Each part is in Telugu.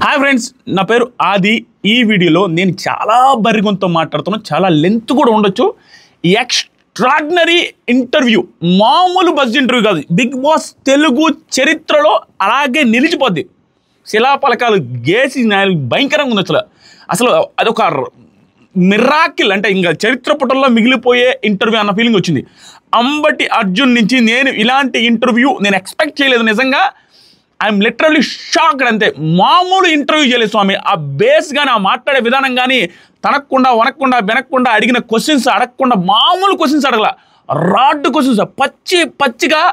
హాయ్ ఫ్రెండ్స్, నా పేరు ఆది. ఈ వీడియోలో నేను చాలా బరిగొంతో మాట్లాడుతున్నాను. చాలా లెంత్ కూడా ఉండొచ్చు. ఎక్స్ట్రాడినరీ ఇంటర్వ్యూ, మామూలు బజ్ ఇంటర్వ్యూ కాదు. బిగ్ బాస్ తెలుగు చరిత్రలో అలాగే నిలిచిపోద్ది. శిలాపలకాలు గేసి భయంకరంగా ఉంది. అసలు అదొక మిరాకిల్, అంటే ఇంకా చరిత్ర పుటల్లో మిగిలిపోయే ఇంటర్వ్యూ అన్న ఫీలింగ్ వచ్చింది. అంబటి అర్జున్ నుంచి నేను ఇలాంటి ఇంటర్వ్యూ నేను ఎక్స్పెక్ట్ చేయలేదు. నిజంగా ఐఎమ్ లిటరల్లీ షాక్డ్. అంతే, మామూలు ఇంటర్వ్యూ చేయలేదు స్వామి. ఆ బేస్ కానీ, ఆ మాట్లాడే విధానం కానీ, తనకుండా వనకుండా వెనక్కుండా అడిగిన క్వశ్చన్స్ అడగకుండా మామూలు క్వశ్చన్స్ అడగల, రాడ్ క్వశ్చన్స్ పచ్చిగా.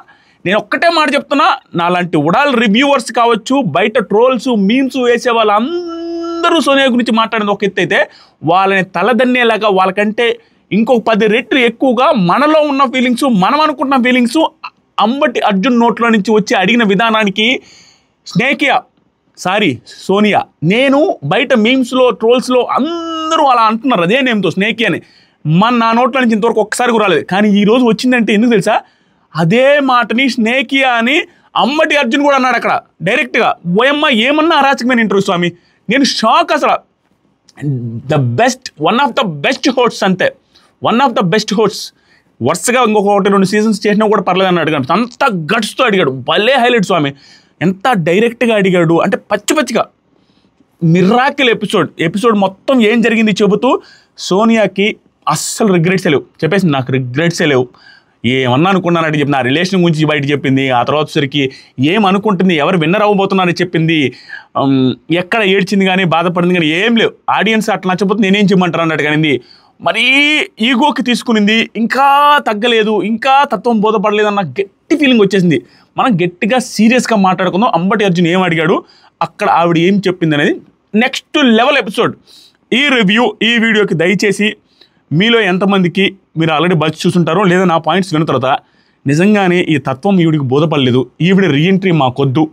నేను ఒక్కటే మాట చెప్తున్నా, నాలాంటి ఉడాల్ రివ్యూవర్స్ కావచ్చు, బయట ట్రోల్స్ మీమ్స్ వేసే వాళ్ళందరూ సోనియా గురించి మాట్లాడేది ఒక ఎత్తు అయితే, వాళ్ళని తలదన్నేలాగా వాళ్ళకంటే ఇంకొక 10 రెట్లు ఎక్కువగా మనలో ఉన్న ఫీలింగ్స్, మనం అనుకుంటున్న ఫీలింగ్స్ అంబటి అర్జున్ నోట్లో నుంచి వచ్చి అడిగిన విధానానికి సోనియా, నేను బయట మీమ్స్లో ట్రోల్స్లో అందరూ అలా అంటున్నారు అదే నేమ్తో స్నేకి అని. నా నోట్లో నుంచి ఇంతవరకు ఒక్కసారి కూడా రాలేదు. కానీ ఈరోజు వచ్చిందంటే ఎందుకు తెలుసా? అదే మాటని స్నేకియా అని అంబటి అర్జున్ కూడా అన్నాడు అక్కడ డైరెక్ట్గా. ఓయమ్మ, ఏమన్నా అరాచకమైన ఇంటర్వ్యూ స్వామి. నేను షాక్ అసలు. One of the best hosts, అంతే, one of the best hosts. వరుసగా ఇంకొక 1-2 సీజన్స్ చేసినా కూడా పర్లేదు అని అడిగాడు. అంత గట్స్తో అడిగాడు. భలే హైలైట్ స్వామి. ఎంత డైరెక్ట్గా అడిగాడు అంటే పచ్చిగా. మిరాకిల్ ఎపిసోడ్ మొత్తం ఏం జరిగింది చెబుతూ సోనియాకి అస్సలు రిగ్రెట్సే లేవు. చెప్పేసి నాకు రిగ్రెట్సే లేవు, ఏమన్నా అనుకున్నానంటే చెప్పి, నా రిలేషన్ గురించి బయట చెప్పింది. ఆ తర్వాత సరికి ఏమనుకుంటుంది, ఎవరు విన్నర్ అవ్వబోతున్నారని చెప్పింది. ఎక్కడ ఏడ్చింది కానీ బాధపడింది కానీ ఏం లేవు. ఆడియన్స్ అట్లా నచ్చకపోతే నేనేం చేయమంటారు అన్నట్టు కానీ మరీ ఈగోకి తీసుకునింది. ఇంకా తగ్గలేదు, ఇంకా తత్వం బోధపడలేదు అన్న గట్టి ఫీలింగ్ వచ్చేసింది. మనం గట్టిగా సీరియస్గా మాట్లాడుకుందాం. అంబటి అర్జున్ ఏం అడిగాడు, అక్కడ ఆవిడ ఏం చెప్పింది అనేది నెక్స్ట్ లెవెల్ ఎపిసోడ్. ఈ రివ్యూ, ఈ వీడియోకి దయచేసి మీలో ఎంతమందికి మీరు ఆల్రెడీ బజ్ చూసుంటారో లేదా నా పాయింట్స్ విన్న తర్వాత నిజంగానే ఈ తత్వం ఈవిడికి బోధపడలేదు, ఈవిడ రీఎంట్రీ మాకొద్దు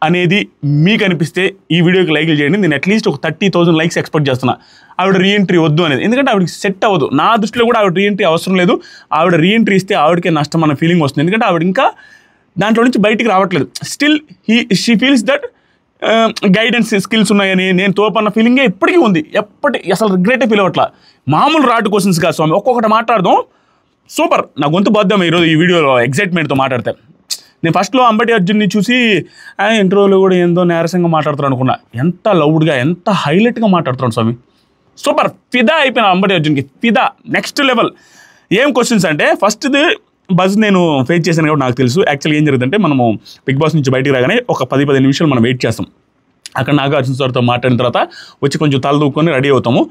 అనేది మీకు అనిపిస్తే ఈ వీడియోకి లైక్లు చేయండి. నేను అట్లీస్ట్ ఒక 30,000 లైక్స్ ఎక్స్పెక్ట్ చేస్తున్నా. ఆవిడ రీఎంట్రీ వద్దు అనేది, ఎందుకంటే ఆవిడకి సెట్ అవ్వదు. నా దృష్టిలో కూడా ఆవిడ రీఎంట్రీ అవసరం లేదు. ఆవిడ రీఎంట్రీ ఇస్తే ఆవిడకే నష్టం అన్న ఫీలింగ్ వస్తుంది. ఎందుకంటే ఆవిడ ఇంకా దాంట్లో నుంచి బయటికి రావట్లేదు. Still she feels that guidance skills ఉన్నాయని, నేను తోపన్న ఫీలింగే ఇప్పటికీ ఉంది. అసలు రిగ్రెటే ఫీల్ అవ్వట్లా. మామూలు రాడ్ క్వశ్చన్స్ కాదు స్వామి. ఒక్కొక్కటి మాట్లాడదాం. సూపర్. నా గొంతు బద్దాం ఈరోజు ఈ వీడియోలో ఎగ్జైట్మెంట్తో మాట్లాడితే. నేను ఫస్ట్లో అంబటి అర్జున్ని చూసి ఇంటర్వ్యూలో కూడా ఎంతో నీరసంగా మాట్లాడుతారు అనుకున్నా. ఎంత లౌడ్గా, ఎంత హైలైట్గా మాట్లాడుతున్నాడు స్వామి. సూపర్. ఫిదా అయిపోయినా అంబటి అర్జున్కి, ఫిదా. Next level. ఏం క్వశ్చన్స్ అంటే, ఫస్ట్ది బజ్ నేను ఫేస్ చేశాను కాబట్టి నాకు తెలుసు. యాక్చువల్గా ఏం జరుగుతుందంటే, మనము బిగ్ బాస్ నుంచి బయటికి రాగానే ఒక 10-15 నిమిషాలు మనం వెయిట్ చేస్తాం. అక్కడ నాగార్జున సార్తో మాట్లాడిన తర్వాత వచ్చి కొంచెం తల దూక్కొని రెడీ అవుతాము.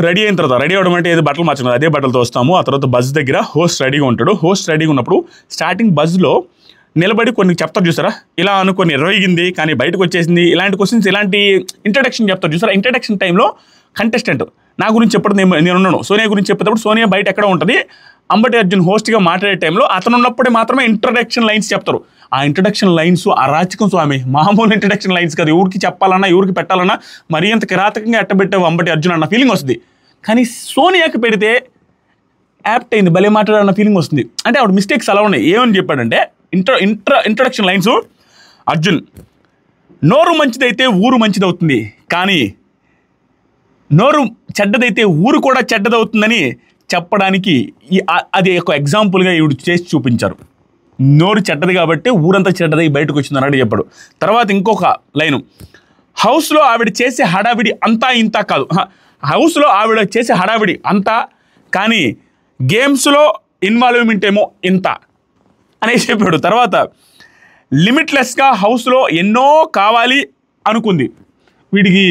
రెడీ అయిన తర్వాత, రెడీ అవ్వడం అంటే ఏదో బట్టలు మార్చుకున్నాం, అదే బట్టలతో వస్తాము. ఆ తర్వాత బజ్ దగ్గర హోస్ట్ రెడీగా ఉంటాడు. హోస్ట్ రెడీగా ఉన్నప్పుడు స్టార్టింగ్ బజ్లో నిలబడి కొన్ని చెప్తారు చూసారా, ఇలా అనుకొని రోగింది కానీ బయటకు వచ్చేసింది, ఇలాంటి క్వశ్చన్స్, ఇలాంటి ఇంట్రడక్షన్ చెప్తారు చూసారా. ఇంట్రడక్షన్ టైంలో కంటెస్టెంట్ నా గురించి చెప్పడం నేను ఉన్నాను, సోనియా గురించి చెప్పేటప్పుడు సోనియా బయట ఎక్కడ ఉంటుంది, అంబటి అర్జున్ హోస్ట్గా మాట్లాడే టైంలో అతను ఉన్నప్పుడే మాత్రమే ఇంట్రడక్షన్ లైన్స్ చెప్తారు. ఆ ఇంట్రడక్షన్ లైన్స్ అరాచకం స్వామి. మామూలు ఇంట్రడక్షన్ లైన్స్ కాదు. ఎవరికి చెప్పాలన్నా, ఎవరికి పెట్టాలన్నా మరీ అంత కిరాతకంగా ఎట్టబెట్టావు అంబటి అర్జున్ అన్న ఫీలింగ్ వస్తుంది. కానీ సోనియాకి పెడితే యాప్ట్ అయింది, భలే మాట్లాడాలన్న ఫీలింగ్ వస్తుంది. అంటే ఆవిడ మిస్టేక్స్ అలా ఉన్నాయి. ఏమని చెప్పాడంటే, ఇంట్రడక్షన్ లైన్స్, అర్జున్, నోరు మంచిదైతే ఊరు మంచిదవుతుంది, కానీ నోరు చెడ్డదైతే ఊరు కూడా చెడ్డదవుతుందని చెప్పడానికి అది ఒక ఎగ్జాంపుల్గా ఈవిడ చేసి చూపించారు. నోరు చెడ్డది కాబట్టి ఊరంతా చెడ్డది బయటకు వచ్చింది అన్నట్టు చెప్పాడు. తర్వాత ఇంకొక లైను, హౌస్లో ఆవిడ చేసే హడావిడి అంతా ఇంత కాదు, హౌస్లో ఆవిడ చేసే హడావిడి అంతా, కానీ గేమ్స్లో ఇన్వాల్వ్మెంట్ ఏమో ఇంత అనేసి చెప్పాడు. తర్వాత లిమిట్లెస్గా హౌస్లో ఎన్నో కావాలి అనుకుంది, వీడికి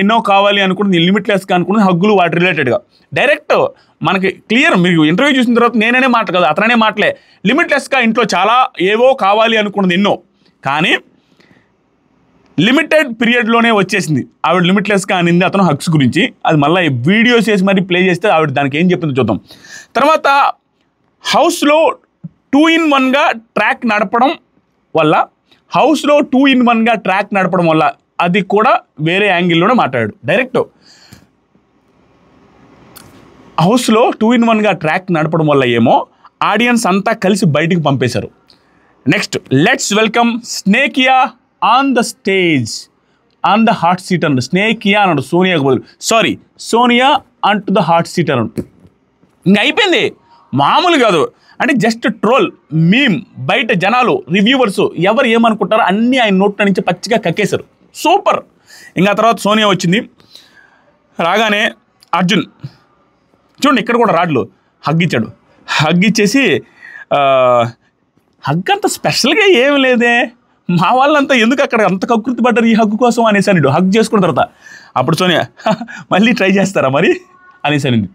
ఎన్నో కావాలి అనుకుంటుంది, లిమిట్లెస్గా అనుకుంటుంది, హగ్గులు వాటి రిలేటెడ్గా. డైరెక్ట్ మనకి క్లియర్. మీరు ఇంటర్వ్యూ చూసిన తర్వాత నేనే మాట కాదు, అతనే మాటలే. లిమిట్లెస్గా ఇంట్లో చాలా ఏవో కావాలి అనుకున్నది ఎన్నో, కానీ లిమిటెడ్ పీరియడ్లోనే వచ్చేసింది. ఆవిడ లిమిట్లెస్గా అనింది అతను హగ్స్ గురించి. అది మళ్ళీ వీడియోస్ చేసి మరీ ప్లే చేస్తే ఆవిడ దానికి ఏం చెప్పిందో చూద్దాం. తర్వాత హౌస్లో 2-in-1గా ట్రాక్ నడపడం వల్ల, హౌస్లో 2-in-1గా ట్రాక్ నడపడం వల్ల, అది కూడా వేరే యాంగిల్లోనే మాట్లాడాడు. డైరెక్ట్ హౌస్లో 2-in-1గా ట్రాక్ నడపడం వల్ల ఏమో ఆడియన్స్ అంతా కలిసి బయటికి పంపేశారు. Next, let's welcome Snekiya on the stage. On the hot seat అన్నాడు. స్నేహియా అన్నాడు సోనియాకు బదులు. Sorry, Sonia on to the hot seat అన్నాడు. ఇంక అయిపోయింది. మామూలు కాదు, అంటే జస్ట్ ట్రోల్, మీమ్, బయట జనాలు, రివ్యూవర్స్ ఎవరు ఏమనుకుంటారో అన్నీ ఆయన నోట్ల నుంచి పచ్చిగా కక్కేశారు. సూపర్. ఇంకా తర్వాత సోనియా వచ్చింది. రాగానే అర్జున్ చూడండి ఇక్కడ కూడా రాడ్లు హగ్ ఇచ్చాడు. హగ్ ఇచ్చేసి హగ్ అంత స్పెషల్గా ఏమి లేదే, మా వాళ్ళంతా ఎందుకు అక్కడ అంత కకృతి పడ్డారు ఈ హగ్గు కోసం అనేసాను. హగ్ చేసుకున్న తర్వాత అప్పుడు సోనియా మళ్ళీ ట్రై చేస్తారా మరి అనేసానింది.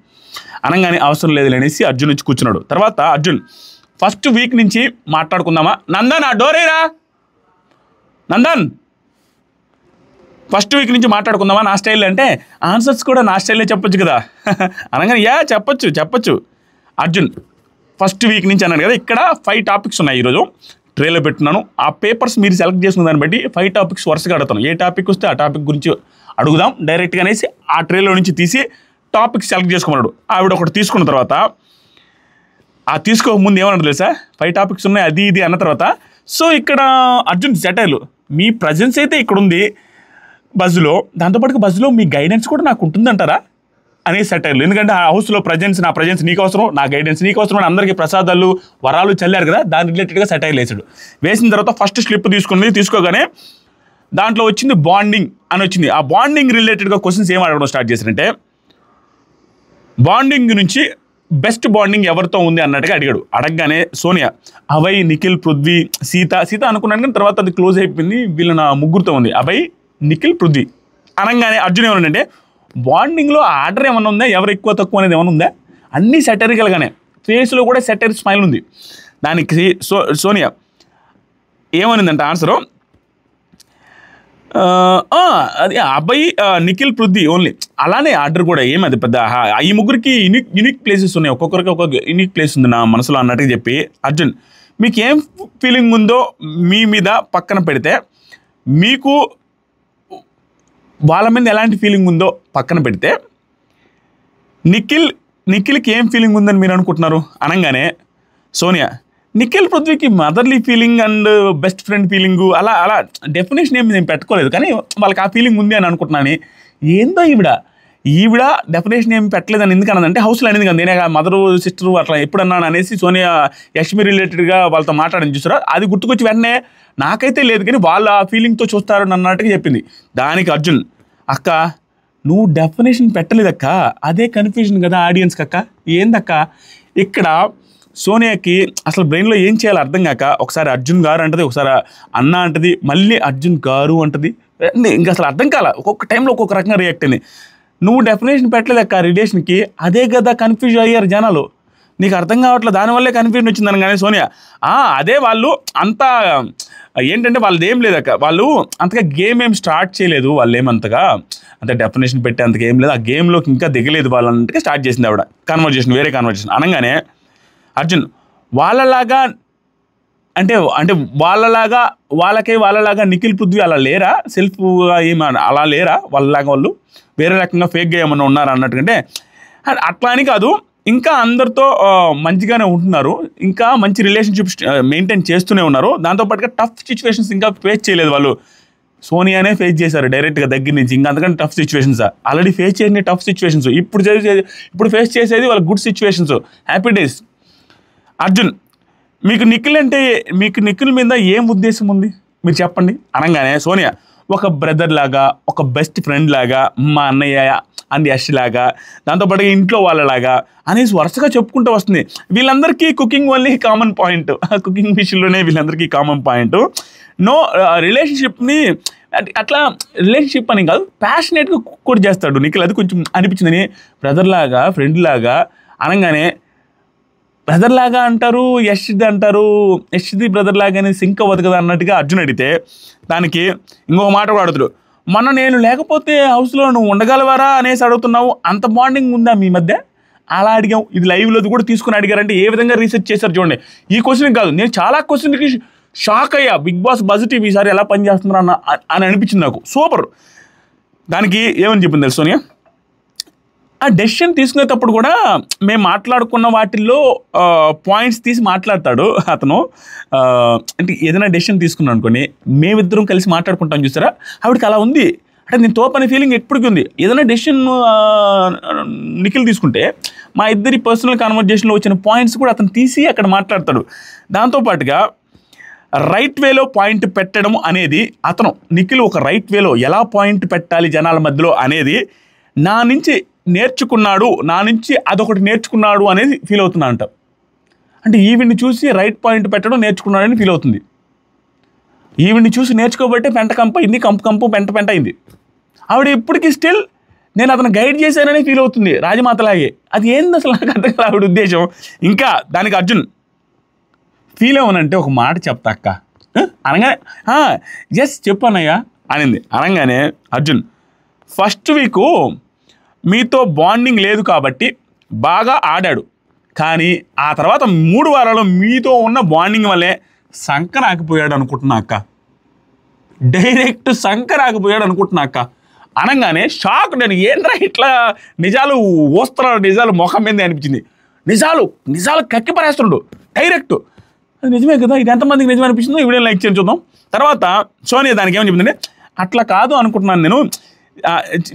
అనగానే అవసరం లేదు అనేసి అర్జున్ వచ్చి కూర్చున్నాడు. తర్వాత అర్జున్ ఫస్ట్ వీక్ నుంచి మాట్లాడుకుందామా, నందన్ ఆ డోరేరా, నందన్ ఫస్ట్ వీక్ నుంచి మాట్లాడుకుందామా నా స్టైల్లో అంటే, ఆన్సర్స్ కూడా నా స్టైల్లో చెప్పొచ్చు కదా అనగానే చెప్పొచ్చు. అర్జున్ ఫస్ట్ వీక్ నుంచి అన్నాడు కదా, ఇక్కడ 5 టాపిక్స్ ఉన్నాయి ఈరోజు ట్రేలో పెట్టున్నాను. ఆ పేపర్స్ మీరు సెలెక్ట్ చేసుకున్న దాన్ని బట్టి 5 టాపిక్స్ వరుసగా అడుగుతాను. ఏ టాపిక్ వస్తే ఆ టాపిక్ గురించి అడుగుదాం డైరెక్ట్గా అనేసి ఆ ట్రేలో నుంచి తీసి టాపిక్ సెలెక్ట్ చేసుకోమన్నాడు. ఆవిడ ఒకటి తీసుకున్న తర్వాత ఆ తీసుకోకముందు ఏమన్నాడు తెలుసా, 5 టాపిక్స్ ఉన్నాయి అది ఇది అన్న తర్వాత, సో ఇక్కడ అర్జున్ సెటైర్లు, మీ ప్రజెన్స్ అయితే ఇక్కడ ఉంది బజ్లో, దాంతోపాటుగా బజ్లో మీ గైడెన్స్ కూడా నాకు ఉంటుందంటారా అనే సెటైర్లు. ఎందుకంటే ఆ హౌస్లో నా ప్రజెన్స్ నీకు అవసరం, నా గైడెన్స్ నీకు అవసరం అని అందరికీ ప్రసాదాలు వరాలు చల్లారు కదా, దాని రిలేటెడ్గా సెటైర్లు వేసాడు. వేసిన తర్వాత ఫస్ట్ స్లిప్ తీసుకోగానే దాంట్లో వచ్చింది బాండింగ్ అని వచ్చింది. ఆ బాండింగ్ రిలేటెడ్గా క్వశ్చన్స్ ఏం అడగడం స్టార్ట్ చేశారంటే, బాండింగ్ నుంచి బెస్ట్ బాండింగ్ ఎవరితో ఉంది అన్నట్టుగా అడిగాడు. అడగగానే సోనియా, అభయ్, నిఖిల్, పృథ్వీ, సీత అనుకున్నాను, కానీ తర్వాత అది క్లోజ్ అయిపోయింది, వీళ్ళ నా ముగ్గురుతో ఉంది, అభయ్, నిఖిల్, పృథ్వీ అనగానే అర్జున్ ఏమన్నాడంటే, బాండింగ్లో ఆర్డర్ ఏమన్నా ఉందా, ఎవరు ఎక్కువ తక్కువ అనేది ఏమైనా ఉందా, అన్నీ సెటరికల్గానే, ఫేస్లో కూడా సెటరీ స్మైల్ ఉంది. దానికి సోనియా ఏమనిందంటే ఆన్సరు, అది అబ్బాయి, నిఖిల్, పృథ్వీ ఓన్లీ, అలానే ఆర్డర్ కూడా ఏమది పెద్ద, ఈ ముగ్గురికి యూనిక్ ప్లేసెస్ ఉన్నాయి, ఒక్కొక్కరికి ఒక్కొక్క యూనిక్ ప్లేస్ ఉంది నా మనసులో అన్నట్టుగా చెప్పి, అర్జున్ మీకు ఏం ఫీలింగ్ ఉందో మీ మీద పక్కన పెడితే, మీకు వాళ్ళ మీద ఎలాంటి ఫీలింగ్ ఉందో పక్కన పెడితే, నిఖిల్కి ఏం ఫీలింగ్ ఉందని మీరు అనుకుంటున్నారు అనగానే సోనియా, నిఖిల్, పృథ్వీకి motherly feeling and best friend feeling అలా డెఫినేషన్ ఏమి నేను పెట్టుకోలేదు, కానీ వాళ్ళకి ఆ ఫీలింగ్ ఉంది అని అనుకుంటున్నాను. ఏందో ఈవిడ డెఫినేషన్ ఏమి పెట్టలేదని ఎందుకన్నదంటే, హౌస్లో అనేది కదా, నేనే మదరు సిస్టరు అట్లా ఎప్పుడన్నాను అనేసి సోనియా యష్మి రిలేటెడ్గా వాళ్ళతో మాట్లాడని చూసారా, అది గుర్తుకొచ్చి వెంటనే నాకైతే లేదు కానీ వాళ్ళు ఆ ఫీలింగ్తో చూస్తారు అన్నట్టుగా చెప్పింది. దానికి అర్జున్, అక్క నువ్వు డెఫినేషన్ పెట్టలేదక్క, అదే కన్ఫ్యూజన్ కదా ఆడియన్స్కి అక్క, ఏందక్క ఇక్కడ సోనియాకి అసలు బ్రెయిన్లో ఏం చేయాలో అర్థం కాక ఒకసారి అర్జున్ గారు అంటది, ఒకసారి అన్న అంటది, మళ్ళీ అర్జున్ గారు అంటది, ఇంకా అసలు అర్థం కాల, ఒక్కొక్క టైంలో ఒక్కొక్క రకంగా రియాక్ట్ అయింది. నువ్వు డెఫినేషన్ పెట్టలేదక్క రిలేషన్కి, అదే కదా కన్ఫ్యూజ్ అయ్యారు జనాలు, నీకు అర్థం కావట్లేదు, దానివల్లే కన్ఫ్యూజన్ వచ్చిందని. కానీ సోనియా అదే వాళ్ళు అంతా ఏంటంటే వాళ్ళది ఏం లేదక్క, వాళ్ళు అంతగా గేమ్ ఏం స్టార్ట్ చేయలేదు, వాళ్ళు ఏమంతగా అంత డెఫినేషన్ పెట్టి అంతగా ఏం లేదు, ఆ గేమ్లోకి ఇంకా దిగలేదు వాళ్ళంటే స్టార్ట్ చేసింది ఆవిడ కన్వర్జేషన్, వేరే కన్వర్జేషన్ అనగానే అర్జున్ వాళ్ళలాగా అంటే వాళ్ళలాగా నిఖిల్, పృథ్వీ అలా లేరా, సెల్ఫ్గా ఏమన్నా అలా లేరా, వాళ్ళలాగా వాళ్ళు వేరే రకంగా ఫేక్గా ఏమన్నా ఉన్నారా అన్నట్టుకంటే, అట్లా అని కాదు, ఇంకా అందరితో మంచిగానే ఉంటున్నారు, ఇంకా మంచి రిలేషన్షిప్ మెయింటైన్ చేస్తూనే ఉన్నారు, దాంతోపాటుగా టఫ్ సిచ్యువేషన్స్ ఇంకా ఫేస్ చేయలేదు వాళ్ళు, సోనియానే ఫేస్ చేశారు డైరెక్ట్గా దగ్గర నుంచి, ఇంకా అంతకంటే టఫ్ సిచ్యువేషన్స్ ఆల్రెడీ ఫేస్ చేసిన టఫ్ సిచ్యువేషన్స్, ఇప్పుడు ఫేస్ చేసేది వాళ్ళ good situations, happy days. Arjun మీకు నిఖిల్ మీద ఏం ఉద్దేశం ఉంది మీరు చెప్పండి అనగానే సోనియా, ఒక బ్రదర్ లాగా, ఒక బెస్ట్ ఫ్రెండ్ లాగా, మా అన్నయ్య అండ్ యష్ లాగా, దాంతోపాటు ఇంట్లో వాళ్ళలాగా అనేసి వరుసగా చెప్పుకుంటూ వస్తుంది. వీళ్ళందరికీ cooking only common point, cooking విషయంలోనే వీళ్ళందరికీ కామన్ పాయింట్. నో రిలేషన్షిప్ని అట్లా రిలేషన్షిప్ అని కాదు, ప్యాషనేట్గా కూడా చేస్తాడు నిఖిల్, అది కొంచెం అనిపించిందని. బ్రదర్ లాగా, ఫ్రెండ్ లాగా అనగానే, బ్రదర్ లాగా అంటారు, యష్ది బ్రదర్ లాగానే సింక్ అవ్వదు కదా అన్నట్టుగా అర్జున్ అడిగితే, దానికి ఇంకొక మాట కూడా అడుగుతాడు, మొన్న నేను లేకపోతే హౌస్లో నువ్వు ఉండగలవారా అనేసి అడుగుతున్నావు, అంత బాండింగ్ ఉందా మీ మధ్య అలా అడిగాం. ఇది లైవ్లో కూడా తీసుకుని అడిగారంటే ఏ విధంగా రీసెర్చ్ చేశారు చూడండి. ఈ క్వశ్చన్ కాదు, నేను చాలా క్వశ్చన్కి షాక్ అయ్యా, బిగ్ బాస్ బజ్ టీవీ ఈసారి ఎలా పనిచేస్తున్నారు అని అనిపించింది నాకు, సూపర్. దానికి ఏమని చెప్పింది తెలుసు సోనియా, ఆ డెసిషన్ తీసుకునేటప్పుడు కూడా మేము మాట్లాడుకున్న వాటిల్లో పాయింట్స్ తీసి మాట్లాడతాడు అతను, అంటే ఏదైనా డెసిషన్ తీసుకున్నాను అనుకోండి, మేమిద్దరం కలిసి మాట్లాడుకుంటాం చూసారా, ఆవిడకి అలా ఉంది, అంటే నేను తోపనే ఫీలింగ్ ఎప్పటికీ ఉంది. ఏదైనా డెసిషన్ నిఖిల్ తీసుకుంటే మా ఇద్దరి పర్సనల్ కాన్వర్జేషన్లో వచ్చిన పాయింట్స్ కూడా అతను తీసి అక్కడ మాట్లాడతాడు. దాంతోపాటుగా రైట్ వేలో పాయింట్ పెట్టడం అనేది నిఖిల్ ఒక రైట్ వేలో ఎలా పాయింట్ పెట్టాలి జనాల మధ్యలో అనేది నా నుంచి నేర్చుకున్నాడు, నా నుంచి అదొకటి నేర్చుకున్నాడు అనేది ఫీల్ అవుతున్నా అంట. అంటే ఈవిడ్ని చూసి రైట్ పాయింట్ పెట్టడం నేర్చుకున్నాడని ఫీల్ అవుతుంది. ఈవిడ్ని చూసి నేర్చుకోబట్టే పెంట కంపు అయింది, కంపు పెంట అయింది. ఆవిడ ఇప్పటికీ స్టిల్ నేను అతను గైడ్ చేశానని ఫీల్ అవుతుంది రాజమాతలాగే. అది ఏంది అసలు నాకు అర్థం కాదు ఆవిడ ఉద్దేశం. ఇంకా దానికి అర్జున్ ఫీల్ అవ్వనంటే ఒక మాట చెప్తా అక్క అనగానే ఎస్ చెప్పానయ్యా అనింది. అనగానే అర్జున్ ఫస్ట్ వీకు మీతో బాండింగ్ లేదు కాబట్టి బాగా ఆడాడు, కానీ ఆ తర్వాత 3 వారాలు మీతో ఉన్న బాండింగ్ వల్లే సంకరాకిపోయాడు అనుకుంటున్నా అక్క. డైరెక్ట్ సంకరాకిపోయాడు అనుకుంటున్నా అక్క అనగానే షాక్. నేను ఏంట్రా ఇట్లా నిజాలు ఓస్తున్నాడు, నిజాలు మొఖం మీద అనిపించింది. నిజాలు కక్కి పరేస్తున్నాడు డైరెక్ట్. అది నిజమే కదా, ఇది ఎంతమందికి నిజమే అనిపిస్తుందో ఈ వీడియో లైక్ చేసి చూద్దాం. తర్వాత సోనియా దానికి ఏమని చెప్పిందంటే అట్లా కాదు అనుకుంటున్నాను నేను.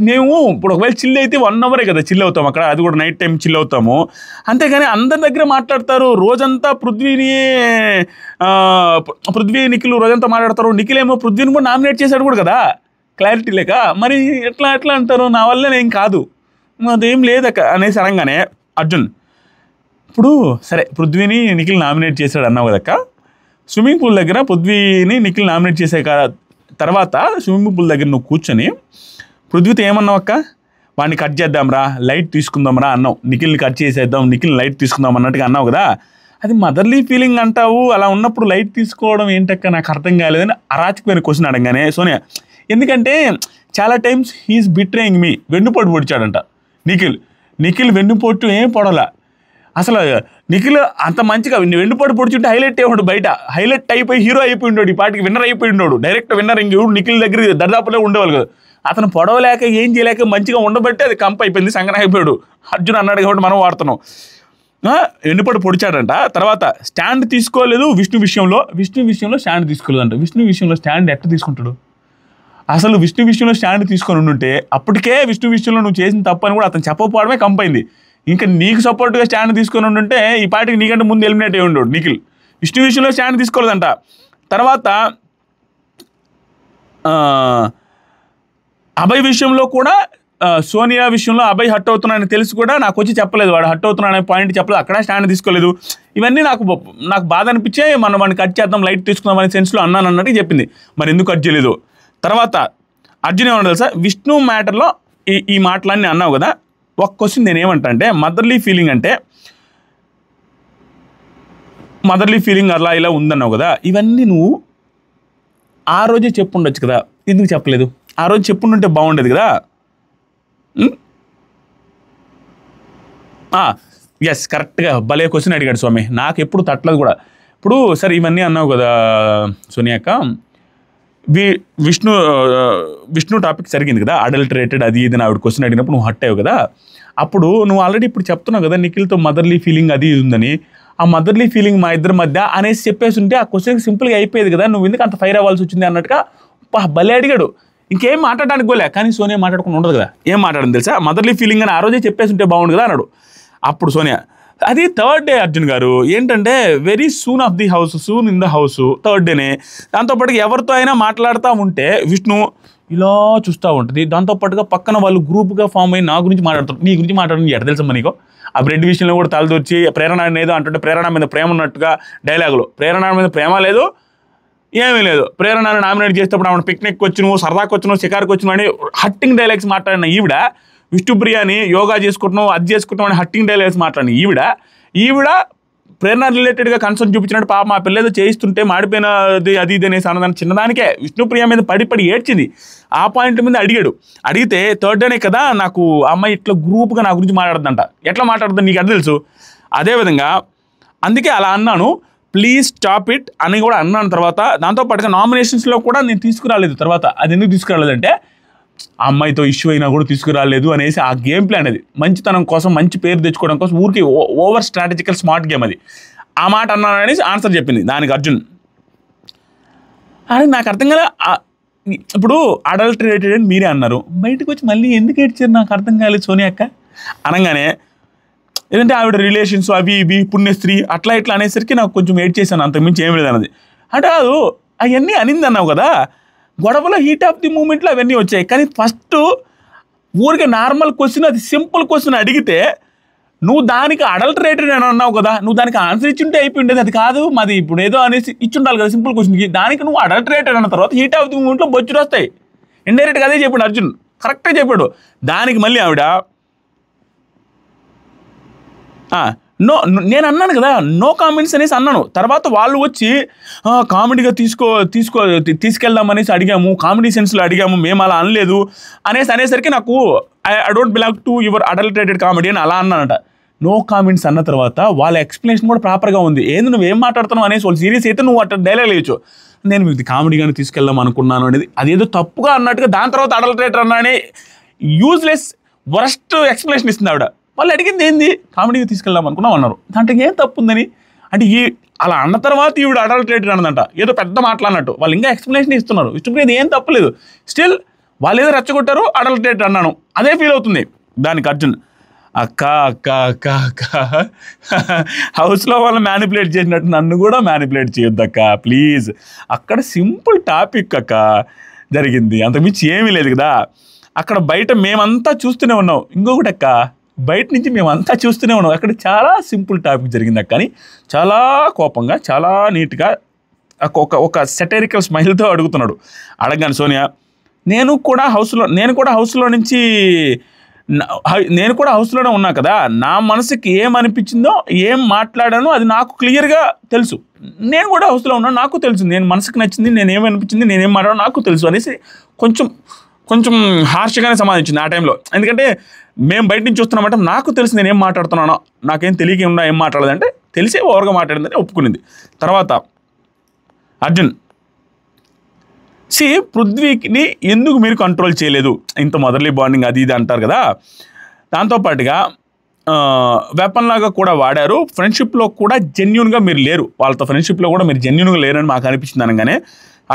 మేము ఇప్పుడు ఒకవేళ చిల్ అయితే 1 అవరే కదా చిల్ అవుతాము అక్కడ, అది కూడా నైట్ టైం చిల్ అవుతాము. అంతేగాని అందరి దగ్గర మాట్లాడతారు రోజంతా. పృథ్వీ నిఖిల్ రోజంతా మాట్లాడతారు. నిఖిల్ ఏమో పృథ్వీని కూడా నామినేట్ చేశాడు కూడా కదా, క్లారిటీ లేక. మరి ఎట్లా అంటారు, నా వల్ల నేను కాదు అదేం లేదక్క అనేసి అనగానే అర్జున్ ఇప్పుడు సరే పృథ్వీని నిఖిల్ నామినేట్ చేశాడు అన్నావు కదక్క, స్విమ్మింగ్ పూల్ దగ్గర పృథ్వీని నిఖిల్ నామినేట్ చేసే తర్వాత స్విమ్మింగ్ పూల్ దగ్గర నువ్వు కూర్చొని పృథ్వీతో ఏమన్నావు అక్క, వాడిని కట్ చేద్దాంరా, లైట్ తీసుకుందాంరా అన్నావు. నిఖిల్ని కట్ చేసేద్దాం, నిఖిల్ లైట్ తీసుకుందాం అన్నట్టుగా అన్నావు కదా. అది మదర్లీ ఫీలింగ్ అంటావు. అలా ఉన్నప్పుడు లైట్ తీసుకోవడం ఏంటక్క నాకు అర్థం కాలేదని అరాచకమైన క్వశ్చన్ అడగానే సోనియా. ఎందుకంటే చాలా టైమ్స్ హీఈస్ బిట్రేయింగ్ మీ. వెన్నుపోటు పొడిచాడంట నిఖిల్ వెన్నుపోటు ఏం పొడలా అసలు. నిఖిల్ అంత మంచిగా వెన్నుపోటు పొడిచుంటే హైలైట్ అయ్యాడు, బయట హైలైట్ అయిపోయి హీరో అయిపోయి ఉన్నాడు, ఈ పాటికి విన్నర్ అయిపోయి ఉన్నాడు, డైరెక్ట్ విన్నర్. ఇంకెవడు నిఖిల్ దగ్గర దర్దాపులో ఉండేవాళ్ళు కదా. అతను పొడవలేక ఏం చేయలేక మంచిగా ఉండబట్టి అది కంప్ అయిపోయింది, సంగన అయిపోయాడు. అర్జున్ అన్నాడు కాబట్టి మనం వాడుతున్నాం. వెన్నుపోటు పొడిచాడంట. తర్వాత స్టాండ్ తీసుకోలేదు విష్ణు విషయంలో స్టాండ్ తీసుకోలేదంట. విష్ణు విషయంలో స్టాండ్ ఎట్లా తీసుకుంటాడు అసలు? విష్ణు విషయంలో స్టాండ్ తీసుకొని ఉండుంటే అప్పటికే విష్ణు విషయంలో నువ్వు చేసిన తప్పు అని కూడా అతను చెప్పకపోవడమే కంపైంది. ఇంకా నీకు సపోర్ట్గా స్టాండ్ తీసుకొని ఉండుంటే ఈ పాటికి నీకంటే ముందు ఎలిమినేట్ అయ్యి ఉండడు నిఖిల్. విష్ణు విషయంలో స్టాండ్ తీసుకోలేదంట. తర్వాత అభయ్ విషయంలో కూడా సోనియా విషయంలో అభయ్ హట్ అవుతున్నాడని తెలిసి కూడా నాకు వచ్చి చెప్పలేదు, వాడు హట్ అవుతున్నాడు అనే పాయింట్ చెప్పలేదు, అక్కడ స్టాండ్ తీసుకోలేదు. ఇవన్నీ నాకు బాధ అనిపించే మనం వాడిని కట్ చేద్దాం, లైట్ తీసుకుందాం అనే సెన్స్లో అన్నాను అన్నట్టు చెప్పింది. మరి ఎందుకు కట్ చేయలేదు? తర్వాత అర్జున్ ఏమన్నా తెలుసా, విష్ణు మ్యాటర్లో ఈ మాటలన్నీ అన్నావు కదా. ఒక క్వశ్చన్ నేనేమంటా అంటే మదర్లీ ఫీలింగ్ అలా ఇలా ఉందన్నావు కదా, ఇవన్నీ నువ్వు ఆ రోజే చెప్పుండొచ్చు కదా, ఎందుకు చెప్పలేదు? ఆ రోజు చెప్పుంటే బాగుండేది కదా. ఎస్ కరెక్ట్గా భలే క్వశ్చన్ అడిగాడు స్వామి, నాకు ఎప్పుడు తట్టలేదు కూడా. ఇప్పుడు సరే ఇవన్నీ అన్నావు కదా సోనియాక్క, విష్ణు టాపిక్ జరిగింది కదా, అడల్టరేటెడ్ అది ఇది ఆవిడ క్వశ్చన్ అడిగినప్పుడు నువ్వు హట్ అయ్యావు కదా. అప్పుడు నువ్వు ఆల్రెడీ ఇప్పుడు చెప్తున్నావు కదా నిఖిల్తో మదర్లీ ఫీలింగ్ అది ఉందని. ఆ మదర్లీ ఫీలింగ్ మా ఇద్దరి మధ్య అనేసి చెప్పేసి ఉంటే ఆ క్వశ్చన్ సింపుల్గా అయిపోయేది కదా, నువ్వు ఎందుకు అంత ఫైర్ అవ్వాల్సి వచ్చింది అన్నట్టుగా భలే అడిగాడు. ఇంకేం మాట్లాడడానికి పోలే, కానీ సోనియా మాట్లాడకుండా ఉండదు కదా. ఏం మాట్లాడింది తెలుసా, మదర్లీ ఫీలింగ్ అని ఆ రోజే చెప్పేసి ఉంటే బాగుండు కదా అన్నాడు. అప్పుడు సోనియా అది 3rd డే అర్జున్ గారు ఏంటంటే very soon in the house 3rd డేనే. దాంతోపాటుగా ఎవరితో అయినా మాట్లాడుతూ ఉంటే విష్ణు ఇలా చూస్తూ ఉంటుంది. దాంతోపాటుగా పక్కన వాళ్ళు గ్రూప్గా ఫామ్ అయ్యి నా గురించి మాట్లాడతారు, నీ గురించి మాట్లాడడం ఎట్ట తెలుసా నీకు? ఆ బ్రెడ్ విషయంలో కూడా తలదూర్చి ప్రేరణ ఏదో అంటుంటే ప్రేరణ మీద ప్రేమ ఉన్నట్టుగా డైలాగులో, ప్రేరణ మీద ప్రేమ లేదు ఏమీ లేదు. ప్రేరణను నామినేట్ చేసేటప్పుడు ఆమె పిక్నిక్ వచ్చినావు, సరదాకి వచ్చినావు, షికార్కి వచ్చినావు అని హట్టింగ్ డైలాగ్స్ మాట్లాడిన ఈవిడ, విష్ణుప్రియని యోగా చేసుకుంటున్నావు అది చేసుకుంటున్నావు అని హట్టింగ్ డైలాగ్స్ మాట్లాడిన ఈవిడ ప్రేరణ రిలేటెడ్గా కన్సర్న్ చూపించినట్టు పాప మా పిల్లలు చేయిస్తుంటే మాడిపోయినది అది ఇది అనేసి అన్నదాన్ని చిన్నదానికే విష్ణుప్రియ మీద పడి ఏడ్చింది. ఆ పాయింట్ మీద అడిగితే 3rd డేనే కదా నాకు అమ్మాయి ఇట్లా గ్రూప్గా నా గురించి మాట్లాడుతుందంట. ఎట్లా మాట్లాడుతుంది నీకు అది తెలుసు. అదేవిధంగా అందుకే అలా అన్నాను, ప్లీజ్ స్టాప్ ఇట్ అని కూడా అన్నాను. తర్వాత దాంతోపాటుగా నామినేషన్స్లో కూడా నేను తీసుకురాలేదు. తర్వాత అది ఎందుకు తీసుకురాలేదంటే ఆ అమ్మాయితో ఇష్యూ అయినా కూడా తీసుకురాలేదు అనేసి ఆ గేమ్ ప్లాన్ అది మంచితనం కోసం, మంచి పేరు తెచ్చుకోవడం కోసం ఊరికి ఓవర్ స్ట్రాటజికల్ స్మార్ట్ గేమ్ అది. ఆ మాట అన్నాను అనేసి ఆన్సర్ చెప్పింది. దానికి అర్జున్ అని నాకు అర్థం కదా ఇప్పుడు అడల్టరేటెడ్ అని మీరే అన్నారు, బయటకు వచ్చి మళ్ళీ ఎందుకు ఏడ్చారు నాకు అర్థం కాలేదు సోనియా అక్క అనగానే, ఏంటంటే ఆవిడ రిలేషన్స్ అవి ఇవి పుణ్యస్త్రీ అట్లా ఇట్లా అనేసరికి నాకు కొంచెం ఏడ్ చేశాను, అంతకుమించి ఏం లేదన్నది. అంటే కాదు, అవన్నీ అనింది అన్నావు కదా, గొడవలో హీట్ ఆఫ్ ది మూమెంట్లో అవన్నీ వచ్చాయి. కానీ ఫస్ట్ ఊరికే నార్మల్ క్వశ్చన్, అది సింపుల్ క్వశ్చన్ అడిగితే నువ్వు దానికి అడల్టరేటెడ్ అని అన్నావు కదా, నువ్వు దానికి ఆన్సర్ ఇచ్చుంటే అయిపోయింది. అది కాదు మాది ఇప్పుడు ఏదో అనేసి ఇచ్చుండాలి కదా సింపుల్ క్వశ్చన్కి. దానికి నువ్వు అడల్టరేటెడ్ అన్న తర్వాత హీట్ ఆఫ్ ది మూమెంట్లో బొచ్చుడు వస్తాయి. ఇండైరెక్ట్గా అదే చెప్పాడు అర్జున్, కరెక్ట్గా చెప్పాడు. దానికి మళ్ళీ ఆవిడ నేను అన్నాను కదా నో కామెంట్స్ అనేసి అన్నాను. తర్వాత వాళ్ళు వచ్చి కామెడీగా తీసుకెళ్దామనేసి అడిగాము, కామెడీ సెన్స్లో అడిగాము, మేము అలా అనలేదు అనేసరికి నాకు I don't belong to your adulterated comedy అని అలా అన్నానంట. నో కామెంట్స్ అన్న తర్వాత వాళ్ళ ఎక్స్ప్లెనేషన్ కూడా ప్రాపర్గా ఉంది. ఏంది నువ్వేం మాట్లాడుతున్నావు అనేసి వాళ్ళు సీరియస్ అయితే నువ్వు అట్లా డైలాగ్ వేయచ్చు. నేను ఇది కామెడీగానే తీసుకెళ్దాం అనుకున్నాను అనేది అదేదో తప్పుగా అన్నట్టుగా దాని తర్వాత అడల్టరేటర్ అన్నా అని యూజ్లెస్ వరస్ట్ ఎక్స్ప్లెనేషన్ ఇస్తుంది ఆవిడ. వాళ్ళు అడిగింది ఏంది, కామెడీగా తీసుకెళ్దాం అనుకున్నాం అన్నారు, దాంట్లో ఏం తప్పు ఉందని. అంటే అలా అన్న తర్వాత ఈవిడ అడల్టరేటెడ్ అన్నదంట, ఏదో పెద్ద మాట్లాడినట్టు. వాళ్ళు ఇంకా ఎక్స్ప్లెనేషన్ ఇస్తున్నారు, ఇష్టపడేది ఏం తప్పలేదు. స్టిల్ వాళ్ళు ఏదో రెచ్చగొట్టారు, అడల్టరేటెడ్ అన్నాను, అదే ఫీల్ అవుతుంది దానికి అర్జున్. అక్క అక్క అక్క అక్క హౌస్లో వాళ్ళు మ్యానిపులేట్ చేసినట్టు నన్ను కూడా మ్యానిపులేట్ చేయొద్దు అక్క ప్లీజ్. అక్కడ సింపుల్ టాపిక్ అక్క జరిగింది, అంతకుమించి ఏమీ లేదు కదా. అక్కడ బయట మేమంతా చూస్తూనే ఉన్నాం. ఇంకొకటి అక్క, బయట నుంచి మేమంతా చూస్తూనే ఉన్నాం, అక్కడ చాలా సింపుల్ టాపిక్ జరిగింది అక్క అని చాలా కోపంగా చాలా నీట్గా ఒక సెటరికల్ స్మైల్తో అడుగుతున్నాడు. అడగగాను సోనియా, నేను కూడా హౌస్లోనే ఉన్నా కదా, నా మనసుకి ఏమనిపించిందో ఏం మాట్లాడానో అది నాకు క్లియర్గా తెలుసు. నేను కూడా హౌస్లో ఉన్నాను, నాకు తెలుసు నేను మనసుకు నచ్చింది, నేనేమనిపించింది, నేనేం మాట్లాడానో నాకు తెలుసు అనేసి కొంచెం హార్ష్గానే సమాధించింది ఆ టైంలో. ఎందుకంటే మేము బయట నుంచి చూస్తున్నామంటే నాకు తెలిసి నేను ఏం మాట్లాడుతున్నానో, నాకేం తెలియక ఉన్నా ఏం మాట్లాడదంటే తెలిసే ఓవర్గా మాట్లాడిందని ఒప్పుకునింది. తర్వాత అర్జున్, పృథ్వీని ఎందుకు మీరు కంట్రోల్ చేయలేదు, ఇంత మొదర్లీ బాండింగ్ అది ఇది అంటారు కదా, దాంతోపాటుగా వెపన్ లాగా కూడా వాడారు, ఫ్రెండ్షిప్లో కూడా జెన్యూన్గా మీరు లేరు, వాళ్ళతో ఫ్రెండ్షిప్లో కూడా మీరు జెన్యూన్గా లేరని మాకు అనిపించింది అనగానే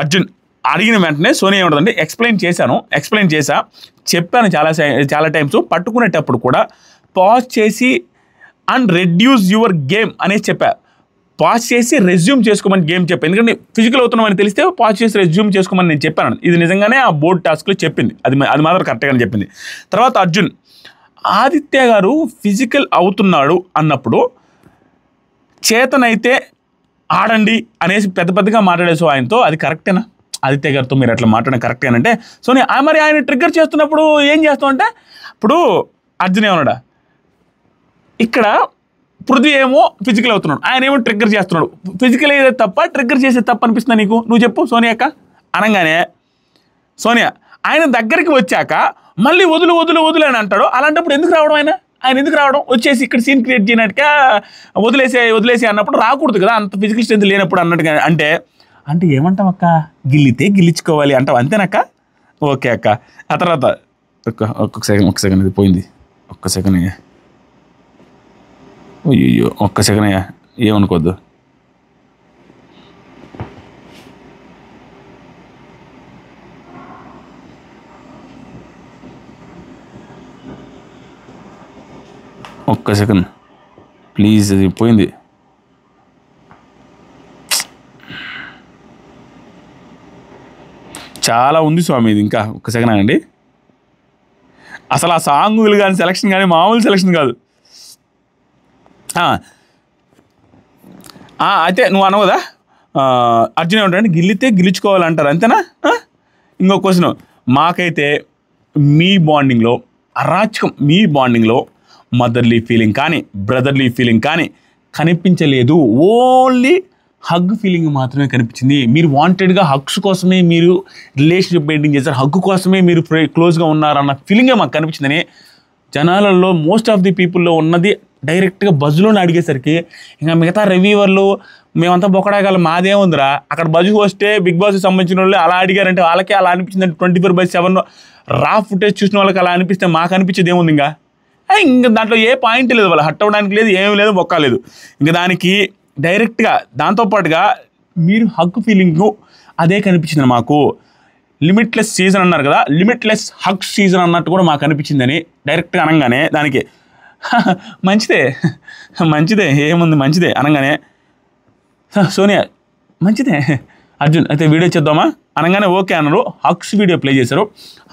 అర్జున్ అడిగిన వెంటనే సోనియా ఏమంటుందంటే ఎక్స్ప్లెయిన్ చెప్పాను చాలా టైమ్స్, పట్టుకునేటప్పుడు కూడా పాజ్ చేసి అండ్ రెడ్యూస్ యువర్ గేమ్ అనేసి చెప్పా. పాజ్ చేసి రెజ్యూమ్ చేసుకోమని గేమ్ చెప్పాను, ఎందుకంటే ఫిజికల్ అవుతున్నామని తెలిస్తే పాజ్ చేసి రెజ్యూమ్ చేసుకోమని నేను చెప్పాను. ఇది నిజంగానే ఆ బోర్డ్ టాస్క్లో చెప్పింది, అది మాత్రం కరెక్ట్గానే చెప్పింది. తర్వాత అర్జున్, ఆదిత్య గారు ఫిజికల్ అవుతున్నాడు అన్నప్పుడు చేతనైతే ఆడండి అనేసి పెద్దగా మాట్లాడేసు ఆయనతో, అది కరెక్టేనా? ఆదిత్య గారితో మీరు అట్లా మాట్లాడడం కరెక్టేనంటే సోనియా మరి ఆయన ట్రిగ్గర్ చేస్తున్నప్పుడు ఏం చేస్తాం అంటే, ఇప్పుడు అర్జున్ ఏమన్నాడా, ఇక్కడ పృథ్వీ ఏమో ఫిజికల్ అవుతున్నాడు, ఆయన ఏమో ట్రిగ్గర్ చేస్తున్నాడు, ఫిజికల్ అయ్యేది తప్ప ట్రిగ్గర్ చేసేది తప్ప అనిపిస్తుంది నీకు, నువ్వు చెప్పు సోనియా అక్క అనగానే సోనియా ఆయన దగ్గరికి వచ్చాక మళ్ళీ వదులు అని అంటాడు. అలాంటప్పుడు ఎందుకు రావడం, ఆయన ఎందుకు రావడం, వచ్చేసి ఇక్కడ సీన్ క్రియేట్ చేయనట్టుగా వదిలేసి అన్నప్పుడు రాకూడదు కదా, అంత ఫిజికల్ స్ట్రెంత్ లేనప్పుడు అన్నట్టుగా. అంటే ఏమంటాం అక్క, గిల్లితే గిల్లించుకోవాలి అంటావు, అంతేనక్క? ఓకే అక్క. ఆ తర్వాత ఒక్క సెకండ్ ఇది పోయింది, ఒక్క సెకండ్ అయ్యా, అయ్యో ఒక్క సెకండ్ అయ్యా, ఏమనుకోద్దు. ఒక్క సెకండ్ ప్లీజ్, అది పోయింది. చాలా ఉంది స్వామి ఇది, ఇంకా ఒక్క సెకండ్ అండి. అసలు ఆ సాంగులు కానీ సెలక్షన్ కానీ మామూలు సెలక్షన్ కాదు. అయితే నువ్వు అనవు కదా అర్జున్ ఏమంటాడంటే గిల్లితే గిల్చుకోవాలంటారు, అంతేనా? ఇంకో క్వశ్చన్, మాకైతే మీ బాండింగ్లో అరాచకం, మీ బాండింగ్లో మదర్లీ ఫీలింగ్ కానీ బ్రదర్లీ ఫీలింగ్ కానీ కనిపించలేదు, ఓన్లీ హగ్ ఫీలింగ్ మాత్రమే కనిపించింది. మీరు వాంటెడ్గా హగ్స్ కోసమే మీరు రిలేషన్షిప్ మెయింటైన్ చేశారు, హగ్ కోసమే మీరు క్లోజ్గా ఉన్నారన్న ఫీలింగే మాకు కనిపించిందని జనాలలో మోస్ట్ ఆఫ్ ది పీపుల్లో ఉన్నది. డైరెక్ట్గా బజ్లోనే అడిగేసరికి ఇంకా మిగతా రివ్యూవర్లు మేమంతా బొక్కడాగాలి మాదేముందిరా, అక్కడ బజ్ వస్తే బిగ్ బాస్కి సంబంధించిన వాళ్ళు అలా అడిగారంటే వాళ్ళకే అలా అనిపించిందంటే 24/7 రా ఫుటేజ్ చూసిన వాళ్ళకి అలా అనిపిస్తే మాకు అనిపించేది ఏముంది? ఇంకా దాంట్లో ఏ పాయింట్ లేదు, వాళ్ళు హట్ అవ్వడానికి లేదు, ఏమీ లేదు, బొక్క లేదు. ఇంకా దానికి డైరెక్ట్గా దాంతోపాటుగా మీరు హగ్ ఫీలింగు అదే కనిపించింది మాకు. లిమిట్లెస్ సీజన్ అన్నారు కదా, లిమిట్లెస్ హగ్ సీజన్ అన్నట్టు కూడా మాకు అనిపించిందని డైరెక్ట్గా అనగానే దానికి మంచిదే మంచిదే ఏముంది మంచిదే అనగానే సోనియా మంచిదే అర్జున్ అయితే వీడియో చేద్దామా అనగానే ఓకే అన్నారు. హగ్స్ వీడియో ప్లే చేశారు.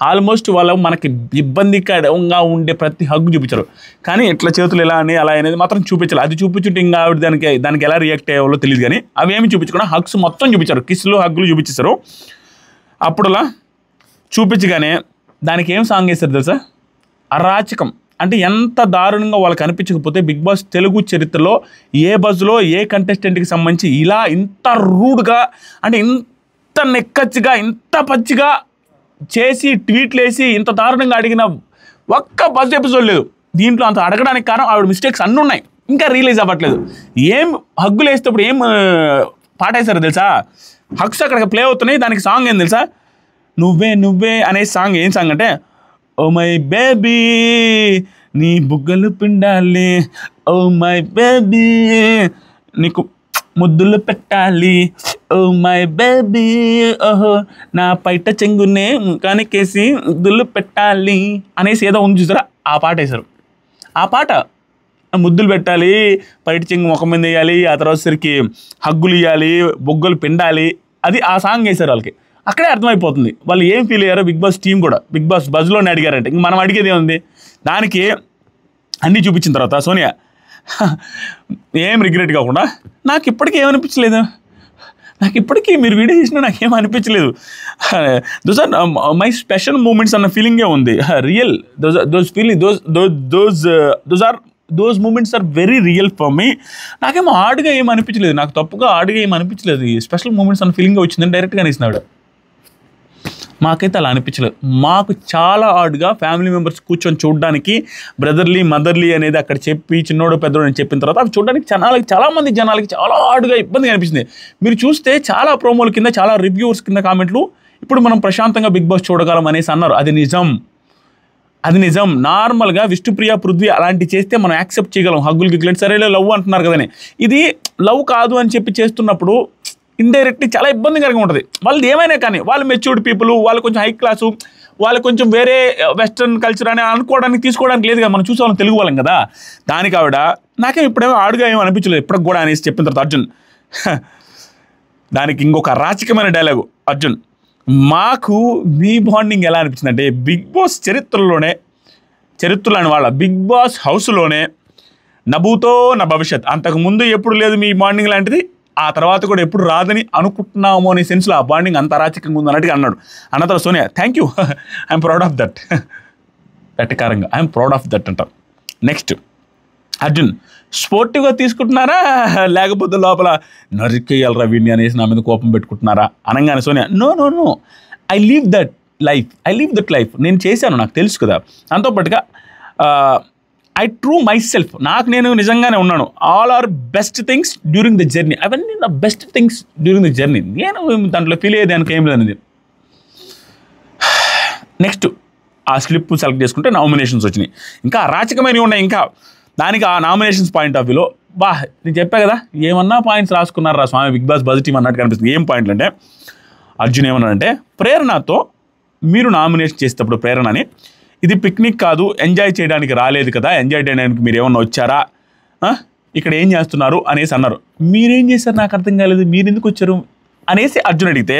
ఆల్మోస్ట్ వాళ్ళు మనకి ఇబ్బందికరంగా ఉండే ప్రతి హగ్ చూపించారు, కానీ ఇట్లా చేతులు ఎలా అని అలా అనేది మాత్రం చూపించాలి. అది చూపించుంటే ఇంకా ఆవిడ దానికి ఎలా రియాక్ట్ అయ్యేవాళ్ళో తెలియదు, కానీ అవి ఏమి చూపించకుండా హగ్స్ మొత్తం చూపించారు. కిస్లు హగ్గులు చూపించేశారు. అప్పుడులా చూపించగానే దానికి ఏం సాంగ్ వేస్తారు తెలుసా, అరాచకం. అంటే ఎంత దారుణంగా వాళ్ళకి అనిపించకపోతే బిగ్ బాస్ తెలుగు చరిత్రలో ఏ బజ్లో ఏ కంటెస్టెంట్కి సంబంధించి ఇలా ఇంత రూడ్గా అంటే ఇంత నెక్కచ్చిగా ఇంత పచ్చిగా చేసి ట్వీట్లు వేసి ఇంత దారుణంగా అడిగిన ఒక్క బజ్ ఎపిసోడ్ లేదు. దీంట్లో అంత అడగడానికి కారణం ఆవిడ మిస్టేక్స్ అన్నీ ఉన్నాయి, ఇంకా రియలైజ్ అవ్వట్లేదు. ఏం హగ్గులు వేసేటప్పుడు ఏం పాట వేశారు తెలుసా, హగ్స్ అక్కడ ప్లే అవుతున్నాయి, దానికి సాంగ్ ఏం తెలుసా, నువ్వే నువ్వే అనే సాంగ్. ఏం సాంగ్ అంటే ఓ మై బేబీ నీ బుగ్గలు పిండాలి, ఓ మై బేబీ నీకు ముద్దులు పెట్టాలి, ఓ మై బేబీ ఓహో నా పైట చెంగునే ముఖానికేసి ముద్దులు పెట్టాలి అనేసి ఏదో ఉంది చూసారా, ఆ పాట వేశారు. ఆ పాట ముద్దులు పెట్టాలి, పైట చెంగు ముఖం మీద వేయాలి, ఆ తర్వాత సరికి హగ్గులు ఇవ్వాలి, బొగ్గలు పిండాలి, అది ఆ సాంగ్ వేశారు. వాళ్ళకి అక్కడే అర్థమైపోతుంది వాళ్ళు ఏం ఫీల్ అయ్యారో. బిగ్ బాస్ టీం కూడా బిగ్ బాస్ బజ్లోనే అడిగారంటే ఇంక మనం అడిగేది ఏముంది, దానికి అన్నీ చూపించిన తర్వాత సోనియా ఏం రిగ్రెట్ కాకుండా నాకు ఇప్పటికీ ఏమనిపించలేదు, నాకు ఇప్పటికీ మీరు వీడియో చేసినా నాకేం అనిపించలేదు, those are my special moments అన్న ఫీలింగే ఉంది. Real those feeling those moments are very real for me. నాకేమో హార్డ్గా ఏం అనిపించలేదు, నాకు తప్పుగా హార్డ్గా ఏం అనిపించలేదు, ఈ స్పెషల్ మూమెంట్స్ అన్న ఫీలింగే వచ్చిందని డైరెక్ట్గా అనేసినాడు. మాకైతే అలా అనిపించలేదు. మాకు చాలా హార్డ్గా ఫ్యామిలీ మెంబర్స్ కూర్చొని చూడడానికి బ్రదర్లీ మదర్లీ అనేది అక్కడ చెప్పి చిన్నోడు పెద్దోడు అని చెప్పిన తర్వాత అవి చూడడానికి చాలామంది జనాలకి చాలా హార్డ్గా ఇబ్బందిగా అనిపిస్తుంది. మీరు చూస్తే చాలా ప్రోమోల కింద చాలా రివ్యూవర్స్ కింద కామెంట్లు ఇప్పుడు మనం ప్రశాంతంగా బిగ్ బాస్ చూడగలం అనేసి అన్నారు. అది నిజం. నార్మల్గా విష్ణుప్రియ పృథ్వీ అలాంటివి చేస్తే మనం యాక్సెప్ట్ చేయగలం, హగ్గులు గిగ్గులు సరేలే లవ్ అంటున్నారు కదని. ఇది లవ్ కాదు అని చెప్పి చేస్తున్నప్పుడు ఇండైరెక్ట్లీ చాలా ఇబ్బందికరంగా ఉంటుంది. వాళ్ళది ఏమైనా కానీ వాళ్ళు మెచ్యూర్డ్ పీపుల్, వాళ్ళు కొంచెం హై క్లాసు, వాళ్ళు కొంచెం వేరే వెస్ట్రన్ కల్చర్ అని అనుకోవడానికి తీసుకోవడానికి లేదు కదా, మనం చూసేవాళ్ళం తెలుగు వాళ్ళం కదా. దానికి ఆవిడ నాకేం ఇప్పుడేమో ఆడుగా ఏమో అనిపించలేదు ఇప్పటికి కూడా అనేసి చెప్పిన తర్వాత అర్జున్ దానికి ఇంకొక అరాచకమైన డైలాగు, అర్జున్ మాకు మీ బాండింగ్ ఎలా అనిపించింది అంటే బిగ్ బాస్ చరిత్రలోని వాళ్ళ బిగ్ బాస్ హౌస్లోనే నభూతో నా భవిష్యత్, అంతకుముందు ఎప్పుడు లేదు మీ బాండింగ్ లాంటిది, ఆ తర్వాత కూడా ఎప్పుడు రాదని అనుకుంటున్నాము అనే సెన్స్లో ఆ బాండింగ్ అంత అరాచకంగా ఉంది అన్నట్టుగా అన్నాడు. అన్న తర్వాత Sonia thank you, I'm proud of that, వెటకారంగా ఐఎమ్ ప్రౌడ్ ఆఫ్ దట్ అంటాం. నెక్స్ట్ అర్జున్ స్పోర్టివ్గా తీసుకుంటున్నారా లేకపోతే లోపల నరికేయాలరా వీడిని అనేసి నా మీద కోపం పెట్టుకుంటున్నారా అనగానే Sonia no I leave that life నేను చేశాను, నాకు తెలుసు కదా. దాంతోపాటుగా ఐ ట్రూ మై సెల్ఫ్, నాకు నేను నిజంగానే ఉన్నాను. All are best things during the journey, అవన్నీ నా best things during the journey, నేను దాంట్లో ఫీల్ అయ్యేది దానికి ఏం లేదనేది. నెక్స్ట్ ఆ స్లిప్ సెలెక్ట్ చేసుకుంటే నామినేషన్స్ వచ్చినాయి, ఇంకా అరాచకమైనవి ఉన్నాయి. ఇంకా దానికి ఆ నామినేషన్స్ పాయింట్ ఆఫ్ వ్యూలో నేను చెప్పా కదా ఏమన్నా పాయింట్స్ రాసుకున్నారా స్వామి బిగ్ బాస్ బజ్ టీమ్ అన్నట్టు కనిపిస్తుంది. ఏం పాయింట్లు అంటే అర్జున్ ఏమన్నాడంటే ప్రేరణతో మీరు నామినేషన్ చేసేటప్పుడు ప్రేరణని ఇది పిక్నిక్ కాదు, ఎంజాయ్ చేయడానికి రాలేదు కదా, ఎంజాయ్ చేయడానికి మీరు ఏమన్నా వచ్చారా, ఇక్కడ ఏం చేస్తున్నారు అనేసి అన్నారు. మీరేం చేశారు నాకు అర్థం కాలేదు, మీరు ఎందుకు వచ్చారు అనేసి అర్జున్ అడిగితే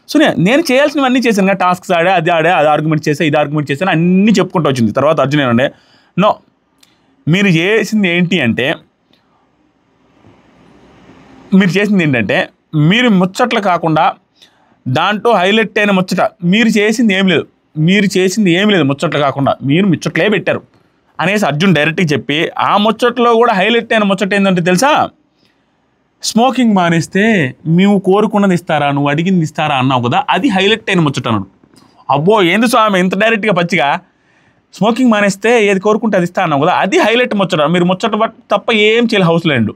సోనియా నేను చేయాల్సినవన్నీ చేశాను కదా, టాస్క్స్ అది ఆర్గ్యుమెంట్ చేసా, ఇది ఆర్గ్యుమెంట్ చేశాను అన్నీ చెప్పుకుంటూ వచ్చింది. తర్వాత అర్జున్ ఏమంటే నో మీరు చేసింది ఏంటంటే మీరు ముచ్చట్లు కాకుండా దాంట్లో హైలైట్ అయిన ముచ్చట మీరు చేసింది ఏం లేదు ముచ్చట్లు కాకుండా మీరు ముచ్చట్లే పెట్టారు అనేసి అర్జున్ డైరెక్ట్గా చెప్పి ఆ ముచ్చట్లో కూడా హైలైట్ అయిన ముచ్చట ఏంటంటే తెలుసా, స్మోకింగ్ మానేస్తే మేము కోరుకున్నది ఇస్తారా, నువ్వు అడిగింది ఇస్తారా అన్నావు కదా, అది హైలైట్ అయిన ముచ్చట అన్నాడు. అబ్బో ఏంది స్వామి ఇంత డైరెక్ట్గా పచ్చిగా, స్మోకింగ్ మానేస్తే ఏది కోరుకుంటే అది ఇస్తా అన్నావు కదా, అది హైలైట్ ముచ్చట, మీరు ముచ్చట తప్ప ఏం చేయాలి హౌస్లో ఎండు.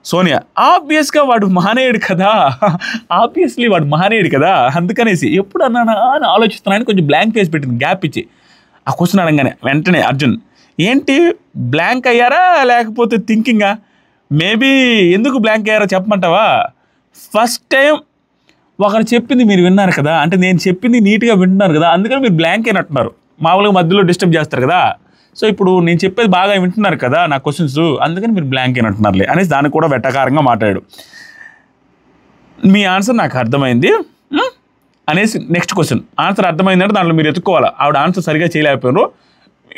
సోనియా ఆబ్వియస్గా వాడు మహానేయుడు కదా, అందుకనేసి ఎప్పుడు అన్నానా అని ఆలోచిస్తున్నాను కొంచెం బ్లాంక్ ఫేస్ పెట్టింది గ్యాప్ ఇచ్చి. ఆ క్వశ్చన్ అడగానే వెంటనే అర్జున్ ఏంటి బ్లాంక్ అయ్యారా లేకపోతే థింకింగా, మేబీ ఎందుకు బ్లాంక్ అయ్యారో చెప్పమంటావా, ఫస్ట్ టైం ఒకరు చెప్పింది మీరు విన్నారు కదా, అంటే నేను చెప్పింది నీట్గా వింటున్నారు కదా, అందుకని మీరు బ్లాంక్ అయినట్టున్నారు. మామూలుగా మధ్యలో డిస్టర్బ్ చేస్తారు కదా. సో ఇప్పుడు నేను చెప్పేది బాగా వింటున్నారు కదా నా క్వశ్చన్స్, అందుకని మీరు బ్లాంక్ అయినట్టున్నారులే అనేసి దానికి కూడా వెట్టకారంగా మాట్లాడాడు. మీ ఆన్సర్ నాకు అర్థమైంది అనేసి నెక్స్ట్ క్వశ్చన్. ఆన్సర్ అర్థమైందంటే దాంట్లో మీరు ఎత్తుకోవాలి. ఆవిడ ఆన్సర్ సరిగా చేయలేకపోయారు,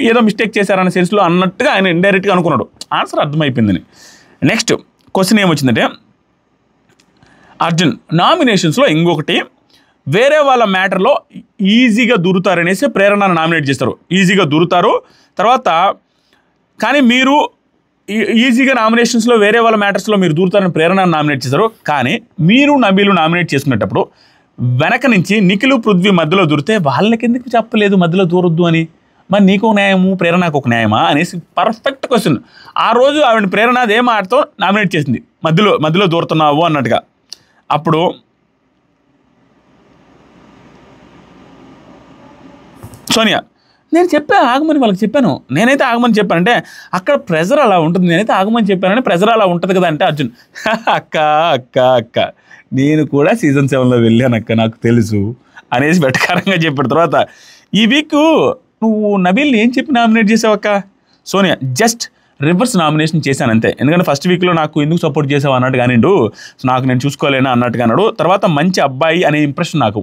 ఏదో మిస్టేక్ చేశారన్న సెన్స్లో అన్నట్టుగా ఆయన ఇండైరెక్ట్గా అనుకున్నాడు, ఆన్సర్ అర్థమైపోయిందని. నెక్స్ట్ క్వశ్చన్ ఏమొచ్చిందంటే, అర్జున్ నామినేషన్స్లో ఇంకొకటి, వేరే వాళ్ళ మ్యాటర్లో ఈజీగా దూరుతారనేసి ప్రేరణను నామినేట్ చేస్తారు. ఈజీగా దూరుతారు, తర్వాత కానీ మీరు ఈజీగా నామినేషన్స్లో వేరే వాళ్ళ మ్యాటర్స్లో మీరు దూరుతారని ప్రేరణను నామినేట్ చేస్తారు. కానీ మీరు నబీలు నామినేట్ చేసుకునేటప్పుడు వెనక నుంచి నిఖిల్ పృథ్వీ మధ్యలో దూరితే వాళ్ళకి ఎందుకు చెప్పలేదు మధ్యలో దూరొద్దు అని? మరి నీకు ఒక న్యాయము, ప్రేరణకు ఒక న్యాయమా అనేసి పర్ఫెక్ట్ క్వశ్చన్. ఆ రోజు ఆవిడ ప్రేరణ అదే మాటతో నామినేట్ చేసింది, మధ్యలో దూరుతున్నావు అన్నట్టుగా. అప్పుడు సోనియా, నేను ఆగమని వాళ్ళకి చెప్పాను, నేనైతే ఆగమని చెప్పానంటే అక్కడ ప్రెజర్ అలా ఉంటుంది, నేనైతే ఆగమని చెప్పానని ప్రెజర్ అలా ఉంటుంది కదా అంటే అర్జున్ అక్క అక్క అక్క నేను కూడా సీజన్ 7లో వెళ్ళాను అక్క, నాకు తెలుసు అనేసి వెటకారంగా చెప్పిన తర్వాత, ఈ వీక్ నువ్వు నబీల్ని ఏం చెప్పి నామినేట్ చేసావు అక్క? సోనియా, జస్ట్ రివర్స్ నామినేషన్ చేశాను అంతే, ఎందుకంటే ఫస్ట్ వీక్లో నాకు ఎందుకు సపోర్ట్ చేసావు అన్నట్టు కానిండు, నాకు నేను చూసుకోలేనా అన్నట్టుగా అన్నాడు. తర్వాత మంచి అబ్బాయి అనే ఇంప్రెషన్ నాకు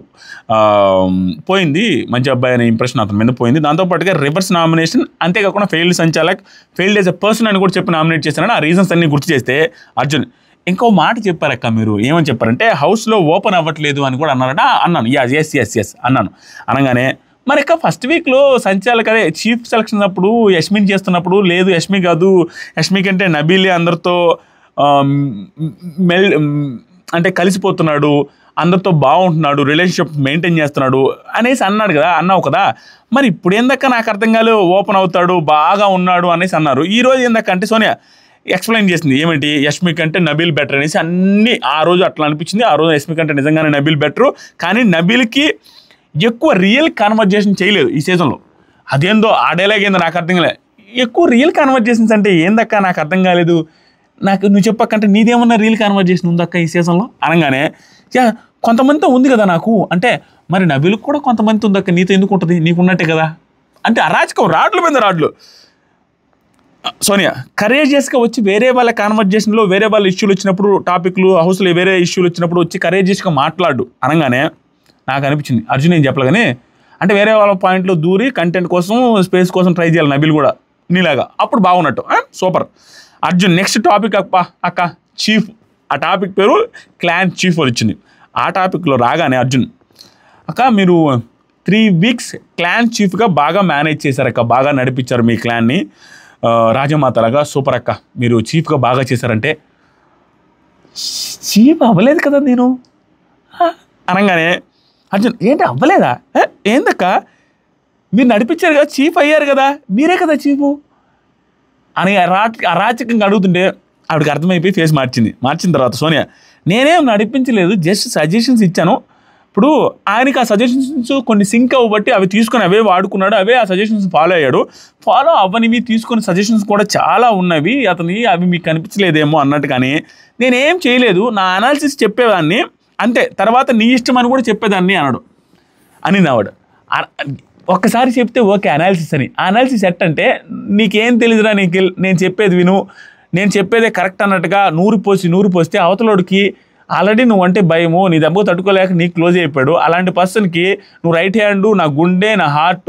పోయింది, మంచి అబ్బాయి అనే ఇంప్రెషన్ అతని మీద పోయింది. దాంతోపాటుగా రివర్స్ నామినేషన్, అంతేకాకుండా ఫెయిల్డ్ సంచాలక్, ఫెయిల్డ్ యాజ్ ఎ పర్సన్ అని కూడా చెప్పి నామినేట్ చేశానని ఆ రీజన్స్ అన్ని గుర్తు చేస్తే అర్జున్ ఇంకో మాట చెప్పారక్క, మీరు ఏమని చెప్పారంటే హౌస్లో ఓపెన్ అవ్వట్లేదు అని కూడా అన్నారట. అన్నాను ఎస్ అన్నాను. అనగానే మరి ఇక ఫస్ట్ వీక్లో సంచాలక అదే చీఫ్ సెలక్షన్ అప్పుడు యష్మిని చేస్తున్నప్పుడు, లేదు యష్మి కాదు, యష్మి కంటే నబీలే అందరితో అంటే కలిసిపోతున్నాడు, అందరితో బాగుంటున్నాడు, రిలేషన్షిప్ మెయింటైన్ చేస్తున్నాడు అనేసి అన్నావు కదా. మరి ఇప్పుడు ఏందక్క నాకు అర్థం కాలేదు, ఓపెన్ అవుతాడు బాగా ఉన్నాడు అనేసి అన్నారు. ఈరోజు ఏందక్క అంటే సోనియా ఎక్స్ప్లెయిన్ చేసింది, ఏమిటి యష్మి కంటే నబీల్ బెటర్ అనేసి. అన్నీ ఆ రోజు అట్లా అనిపించింది, ఆ రోజు యష్మి కంటే నిజంగానే నబీల్ బెటరు, కానీ నబీల్కి ఎక్కువ రియల్ కన్వర్జేషన్ చేయలేదు ఈ సీజన్లో. అదేందో ఆ డైలాగ్ ఏందో నాకు అర్థం కాలేదు, ఎక్కువ రియల్ కన్వర్జేషన్స్ అంటే ఏందక్క నాకు అర్థం కాలేదు, నాకు నువ్వు చెప్పక్కంటే నీదేమన్నా రియల్ కన్వర్జేషన్ ఉందక్క ఈ సీజన్లో అనగానే, కొంతమందితో ఉంది కదా నాకు అంటే, మరి నబీల్కి కూడా కొంతమంది ఉందక్క, నీతో ఎందుకు ఉంటుంది, నీకు ఉన్నట్టే కదా అంటే అరాచకం, రాడ్ల మీద రాడ్లు. సోనియా, కరేజియస్గా వచ్చి వేరే వాళ్ళ కాన్వర్జేషన్లో వేరే వాళ్ళ ఇష్యూలు వచ్చినప్పుడు, టాపిక్లు హౌస్లో వేరే ఇష్యూలు వచ్చినప్పుడు వచ్చి కరేజియస్గా మాట్లాడు అనగానే నాకు అనిపించింది అర్జున్ ఏం చెప్పలే కానీ, అంటే వేరే వాళ్ళ పాయింట్లో దూరి కంటెంట్ కోసం స్పేస్ కోసం ట్రై చేయాలి నబీల్ కూడా నీలాగా, అప్పుడు బాగున్నట్టు. సూపర్ అర్జున్. నెక్స్ట్ టాపిక్ అక్క చీఫ్, ఆ టాపిక్ పేరు క్లాన్ చీఫ్ వచ్చింది. ఆ టాపిక్లో రాగానే అర్జున్ అక్క మీరు 3 వీక్స్ క్లాన్ చీఫ్గా బాగా మేనేజ్ చేశారక్క, బాగా నడిపించారు మీ క్లాన్ని రాజమాతలాగా, సూపర్ అక్క మీరు చీఫ్గా బాగా చేశారంటే, చీఫ్ అవ్వలేదు కదా నేను అనగానే అర్జున్ ఏంటి అవ్వలేదా, ఏందక్క మీరు నడిపించారు కదా, చీఫ్ అయ్యారు కదా, మీరే కదా చీఫు అని అరాచకంగా అడుగుతుంటే ఆవిడకి అర్థమైపోయి ఫేస్ మార్చిన తర్వాత సోనియా, నేనేం నడిపించలేదు, జస్ట్ సజెషన్స్ ఇచ్చాను. ఇప్పుడు ఆయనకి ఆ సజెషన్స్ కొన్ని సింక్ అవ్వబట్టి అవి తీసుకొని అవే వాడుకున్నాడు, అవే ఆ సజెషన్స్ ఫాలో అయ్యాడు. ఫాలో అవ్వనివి తీసుకుని సజెషన్స్ కూడా చాలా ఉన్నవి అవి మీకు కనిపించలేదేమో అన్నట్టు, కానీ నేనేం చేయలేదు, నా అనాలిసిస్ చెప్పేదాన్ని అంతే, తర్వాత నీ ఇష్టం అని కూడా చెప్పేదాన్ని అని ఆవిడ. ఒక్కసారి చెప్తే ఓకే అనాలిసిస్ అని, అనాలిసిస్ ఎట్ అంటే నీకేం తెలియదురా, నేను చెప్పేది విను, నేను చెప్పేదే కరెక్ట్ అన్నట్టుగా నూరు పోస్తే అవతలోడికి ఆల్రెడీ నువ్వు అంటే భయము, నీ దెబ్బ తట్టుకోలేక నీకు క్లోజ్ అయిపోయాడు. అలాంటి పర్సన్కి నువ్వు రైట్ హ్యాండ్, నా గుండె, నా హార్ట్,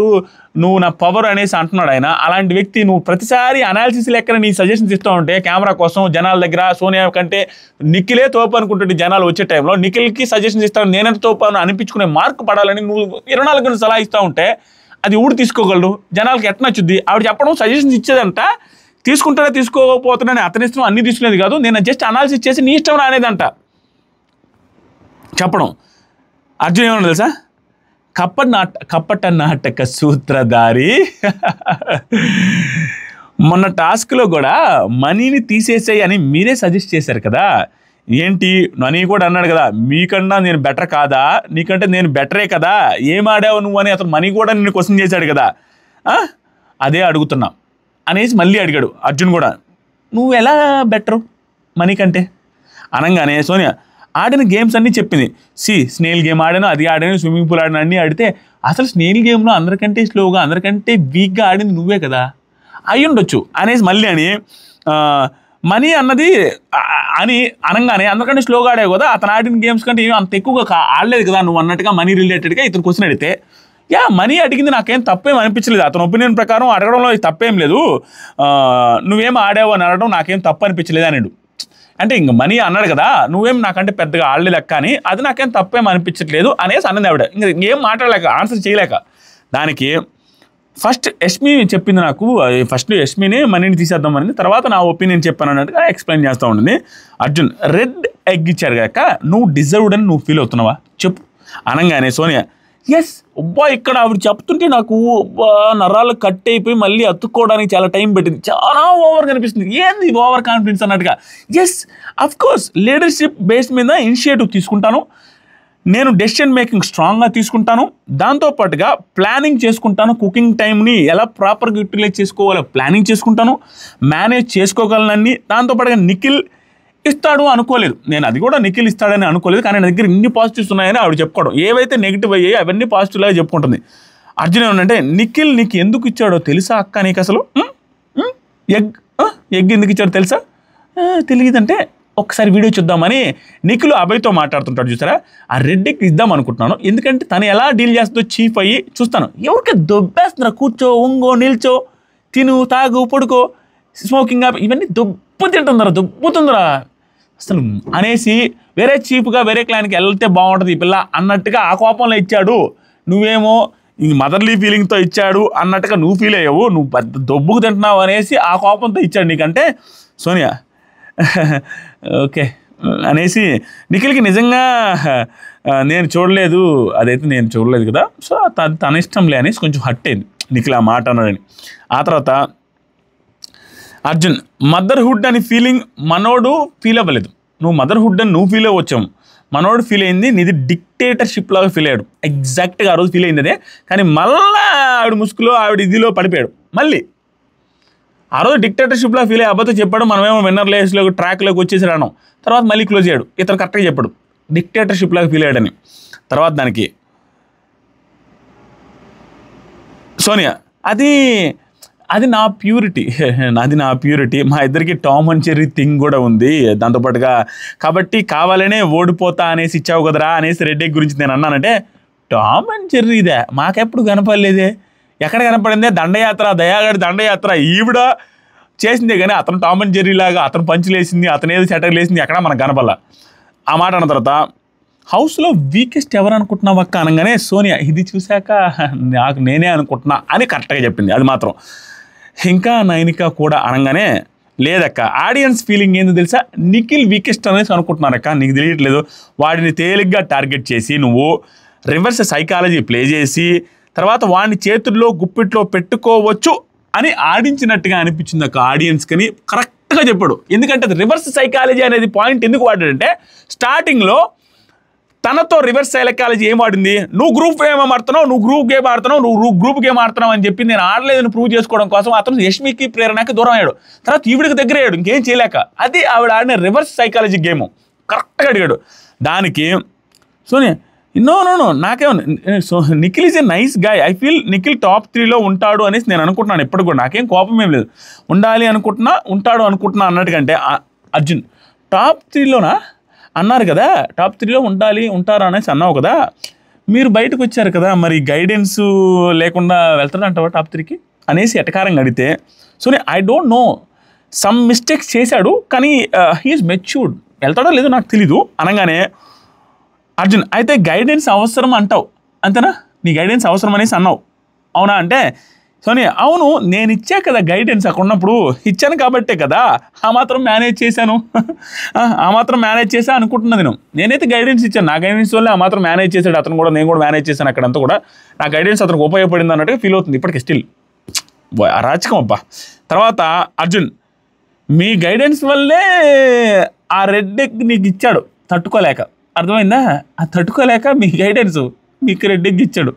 నువ్వు నా పవర్ అనేసి అంటున్నాడు ఆయన. అలాంటి వ్యక్తి నువ్వు ప్రతిసారి అనాలిసిస్ లెక్కన నీ సజెషన్స్ ఇస్తూ ఉంటే కెమెరా కోసం జనాల దగ్గర సోనియా కంటే నిఖిలే తోపు అనుకుంటుంటే జనాలు వచ్చే టైంలో నిఖిల్కి సజెషన్స్ ఇస్తాను, నేనంత తోపు అని అనిపించుకునే మార్క్ పడాలని నువ్వు 24 గంటలు సలహా ఇస్తూ ఉంటే అది ఊడు తీసుకోగలడు, జనాలకి ఎట్లా నచ్చుద్ది. ఆవిడ చెప్పడం సజెషన్స్ ఇచ్చేదంట, తీసుకుంటారా తీసుకోకపోతున్నాను అతని ఇష్టం, అన్నీ తీసుకునేది కాదు, నేను జస్ట్ అనాలిసిస్ చేసి నీ ఇష్టం అనేదంట చెప్పడం. అర్జున్ ఏమన్నా తెలుసా, కపట నాటక సూత్రధారి. మొన్న టాస్క్లో కూడా మనీని తీసేసాయి అని మీరే సజెస్ట్ చేశారు కదా, ఏంటి మనీ కూడా అన్నాడు కదా, మీకన్నా నేను బెటర్ కాదా, నీకంటే నేను బెటరే కదా, ఏం ఆడావు నువ్వు అని అతను మనీ కూడా నిన్ను క్వశ్చన్ చేశాడు కదా, అదే అడుగుతున్నా అనేసి మళ్ళీ అడిగాడు అర్జున్ కూడా, నువ్వు ఎలా బెటరు మనీ కంటే అనగానే సోనియా ఆడిన గేమ్స్ అన్నీ చెప్పింది. స్నేల్ గేమ్ ఆడాను, అది ఆడాను, స్విమ్మింగ్ పూల్ ఆడాను అన్నీ ఆడితే అసలు స్నేల్ గేమ్లో అందరికంటే స్లోగా అందరికంటే వీక్గా ఆడింది నువ్వే కదా, అయి ఉండొచ్చు అనేసి మళ్ళీ అని మనీ అన్నది అని అనగానే అందరికంటే స్లోగా ఆడావు కదా, అతను ఆడిన గేమ్స్ కంటే ఏమి అంత ఎక్కువగా ఆడలేదు కదా నువ్వు అన్నట్టుగా మనీ రిలేటెడ్గా ఇతను క్వశ్చన్ అడిగితే మనీ అడిగింది నాకేం తప్పేం అనిపించలేదు, అతని ఒపీనియన్ ప్రకారం అడగడంలో తప్పేం లేదు, నువ్వేం ఆడావు అని అనడం నాకేం తప్పు అనిపించలేదు అన్నాడు. అంటే ఇంక మనీ అన్నాడు కదా, నువ్వేం నాకంటే పెద్దగా ఆడలేక కానీ అది నాకేం తప్పేం అనిపించట్లేదు అనేసి అన్నది ఆవిడ. ఇంకా ఏం మాట్లాడలేక ఆన్సర్ చేయలేక దానికి ఫస్ట్ యష్మి చెప్పింది నాకు, ఫస్ట్ యష్మిని మనీని తీసేద్దామని, తర్వాత నా ఒపీనియన్ చెప్పాను అన్నట్టుగా ఎక్స్ప్లెయిన్ చేస్తూ ఉంటుంది. అర్జున్ రెడ్ ఎగ్ ఇచ్చారు కాక నువ్వు డిజర్వ్డ్ అని నువ్వు ఫీల్ అవుతున్నావా చెప్పు అనగానే సోనియా ఎస్ అబ్బా ఇక్కడ ఆవిడ చెప్తుంటే నాకు నరాలు కట్ అయిపోయి మళ్ళీ అతుక్కోవడానికి చాలా టైం పెట్టింది, చాలా ఓవర్గా అనిపిస్తుంది, ఏంది ఓవర్ కాన్ఫిడెన్స్ అన్నట్టుగా. ఎస్ అఫ్కోర్స్ లీడర్షిప్ బేస్ మీద ఇనిషియేటివ్ తీసుకుంటాను, నేను డెసిషన్ మేకింగ్ స్ట్రాంగ్గా తీసుకుంటాను, దాంతోపాటుగా ప్లానింగ్ చేసుకుంటాను, కుకింగ్ టైంని ఎలా ప్రాపర్గా యూటిలైజ్ చేసుకోవాలో ప్లానింగ్ చేసుకుంటాను, మేనేజ్ చేసుకోగలనని. దాంతోపాటుగా నిఖిల్ ఇస్తాడు అనుకోలేదు నేను, అది కూడా నిఖిల్ ఇస్తాడని అనుకోలేదు, కానీ నా దగ్గర ఇన్ని పాజిటివ్స్ ఉన్నాయని ఆవిడ చెప్పుకోవడం, ఏవైతే నెగిటివ్ అయ్యాయి అవన్నీ పాజిటివ్ లాగా చెప్పుకుంటుంది. అర్జున్ ఏమంటే నిఖిల్ నీకు ఎందుకు ఇచ్చాడో తెలుసా అక్క, నీకు అసలు ఎగ్ ఎందుకు ఇచ్చాడో తెలుసా, తెలియదంటే ఒకసారి వీడియో చూద్దామని నిఖిల్ అభయ్తో మాట్లాడుతుంటాడు చూసారా, ఆ రెడ్డికి ఇద్దాం అనుకుంటున్నాను, ఎందుకంటే తను ఎలా డీల్ చేస్తుందో చీఫ్ అయ్యి చూస్తాను, ఎవరికి దొబ్బేస్తున్నా, కూర్చో ఉంగో నిల్చో తిను తాగు పడుకో స్మోకింగ్ ఇవన్నీ దొబ్బుతుందరా అసలు అనేసి వేరే చీప్గా వేరే క్లైన్కి వెళ్తే బాగుంటుంది ఈ పిల్ల అన్నట్టుగా ఆ కోపంలో ఇచ్చాడు, నువ్వేమో ఇంక మదర్లీ ఫీలింగ్తో ఇచ్చాడు అన్నట్టుగా నువ్వు ఫీల్ అయ్యావు, నువ్వు పెద్ద దొబ్బుకు తింటున్నావు అనేసి ఆ కోపంతో ఇచ్చాడు నీకంటే సోనియా ఓకే అనేసి నిఖిల్కి నిజంగా నేను చూడలేదు, అదైతే నేను చూడలేదు కదా, సో తన ఇష్టంలే అనేసి కొంచెం హట్ అయింది నిఖిల్ ఆ మాట అన్నాడని. ఆ తర్వాత అర్జున్ మదర్హుడ్ అని ఫీలింగ్ మనోడు ఫీల్ అవ్వలేదు, నువ్వు మదర్హుడ్ అని నువ్వు ఫీల్ అవ్వచ్చాము, మనోడు ఫీల్ అయింది నీది డిక్టేటర్షిప్ లాగా ఫీల్ అయ్యాడు, ఎగ్జాక్ట్గా ఆ రోజు ఫీల్ అయింది అదే, కానీ మళ్ళీ ఆవిడ ముసుగులో ఆవిడ ఇదిలో పడిపోయాడు. మళ్ళీ ఆ రోజు డిక్టేటర్షిప్లో ఫీల్ అయ్యి అబ్బాయితో చెప్పాడు, మనమేమో విన్నర్ లేస్లో ట్రాక్లోకి వచ్చేసి రావడం, తర్వాత మళ్ళీ క్లోజ్ అయ్యాడు, ఇతను కరెక్ట్గా చెప్పాడు డిక్టేటర్షిప్ లాగా ఫీల్ అయ్యాడని. తర్వాత దానికి సోనియా అది నా ప్యూరిటీ మా ఇద్దరికి టామ్ అండ్ చెర్రీ థింగ్ కూడా ఉంది దాంతోపాటుగా, కాబట్టి కావాలనే ఓడిపోతా అనేసి ఇచ్చావు కదరా అనేసి రెడ్డి గురించి నేను అన్నానంటే, టామ్ అండ్ చెర్రీ ఇదే మాకెప్పుడు కనపడలేదే, ఎక్కడ కనపడిందే, దండయాత్ర దయాగడి దండయాత్ర ఈవిడ చేసిందే కానీ అతను టామ్ అండ్ జెర్రీ లాగా అతను పంచులేసింది అతను ఏదో సెటర్లు వేసింది ఎక్కడ మనకు కనపడాల. ఆ మాట అన్న తర్వాత హౌస్లో వీకెస్ట్ ఎవరు అనుకుంటున్నావు అక్క అనగానే సోనియా ఇది చూశాక నాకు నేనే అనుకుంటున్నా అని కరెక్ట్గా చెప్పింది. అది మాత్రం ఇంకా నైనిక కూడా అనగానే లేదక్క ఆడియన్స్ ఫీలింగ్ ఏందో తెలుసా, నిఖిల్ వీకెస్ట్ అనేసి అనుకుంటున్నారక్క, నీకు తెలియట్లేదు, వాడిని తేలిగ్గా టార్గెట్ చేసి నువ్వు రివర్స్ సైకాలజీ ప్లే చేసి తర్వాత వాడిని చేతుల్లో గుప్పిట్లో పెట్టుకోవచ్చు అని ఆడించినట్టుగా అనిపించింది అక్క ఆడియన్స్ కని కరెక్ట్గా చెప్పాడు. ఎందుకంటే అది రివర్స్ సైకాలజీ అనేది పాయింట్ ఎందుకు వాడాడంటే, స్టార్టింగ్లో తనతో రివర్స్ సైకాలజీ ఏం వాడింది, నువ్వు గ్రూప్ గేమ్ ఆడుతున్నావు, నువ్వు గ్రూప్ గేమ్ ఆడుతున్నావు, నువ్వు గ్రూప్ గేమ్ ఆడుతున్నావు అని చెప్పి నేను ఆడలేదని ప్రూవ్ చేసుకోవడం కోసం అతను యష్మికి ప్రేరణకి దూరం అయ్యాడు, తర్వాత ఈవిడికి దగ్గర అయ్యాడు ఇంకేం చేయలేక. అది ఆవిడ ఆడిన రివర్స్ సైకాలజీ గేమ్ కరెక్ట్గా అడిగాడు. దానికి సోనియా నో నాకేమో Nikhil is a nice guy, I feel Nikhil top 3లో ఉంటాడు అనేసి నేను అనుకుంటున్నాను, ఎప్పుడు కూడా నాకేం కోపం ఏం లేదు, ఉండాలి అనుకుంటున్నా ఉంటాడు అనుకుంటున్నా అన్నట్టుకంటే అర్జున్ టాప్ 3లోనా అన్నారు కదా, టాప్ 3లో ఉంటారు అనేసి అన్నావు కదా, మీరు బయటకు వచ్చారు కదా, మరి గైడెన్స్ లేకుండా వెళ్తాడంటావా టాప్ 3కి అనేసి ఎటకారంగా అడిగితే, so I don't know some mistakes చేశాడు కానీ హీఈస్ మెచ్యూర్డ్, వెళ్తాడో లేదో నాకు తెలీదు అనగానే అర్జున్ అయితే గైడెన్స్ అవసరం అంటావు అంతేనా, నీ గైడెన్స్ అవసరం అనేసి అన్నావు అవునా అంటే సోనియా అవును నేను ఇచ్చా కదా గైడెన్స్, అక్కడ ఉన్నప్పుడు ఇచ్చాను కాబట్టే కదా ఆ మాత్రం మేనేజ్ చేశాను అనుకుంటున్నది నేనైతే గైడెన్స్ ఇచ్చాను, నా గైడెన్స్ వల్లే ఆ మాత్రం మేనేజ్ చేశాడు అతను కూడా, నేను కూడా మేనేజ్ చేశాను అక్కడంతా కూడా, నా గైడెన్స్ అతనికి ఉపయోగపడింది అన్నట్టుగా ఫీల్ అవుతుంది ఇప్పటికి స్టిల్ అరాచకం అబ్బా. తర్వాత అర్జున్ మీ గైడెన్స్ వల్లే ఆ రెడ్ ఎగ్ నీకు ఇచ్చాడు తట్టుకోలేక, అర్థమైందా, ఆ తట్టుకోలేక మీ గైడెన్స్ మీకు రెడ్ ఎగ్ ఇచ్చాడు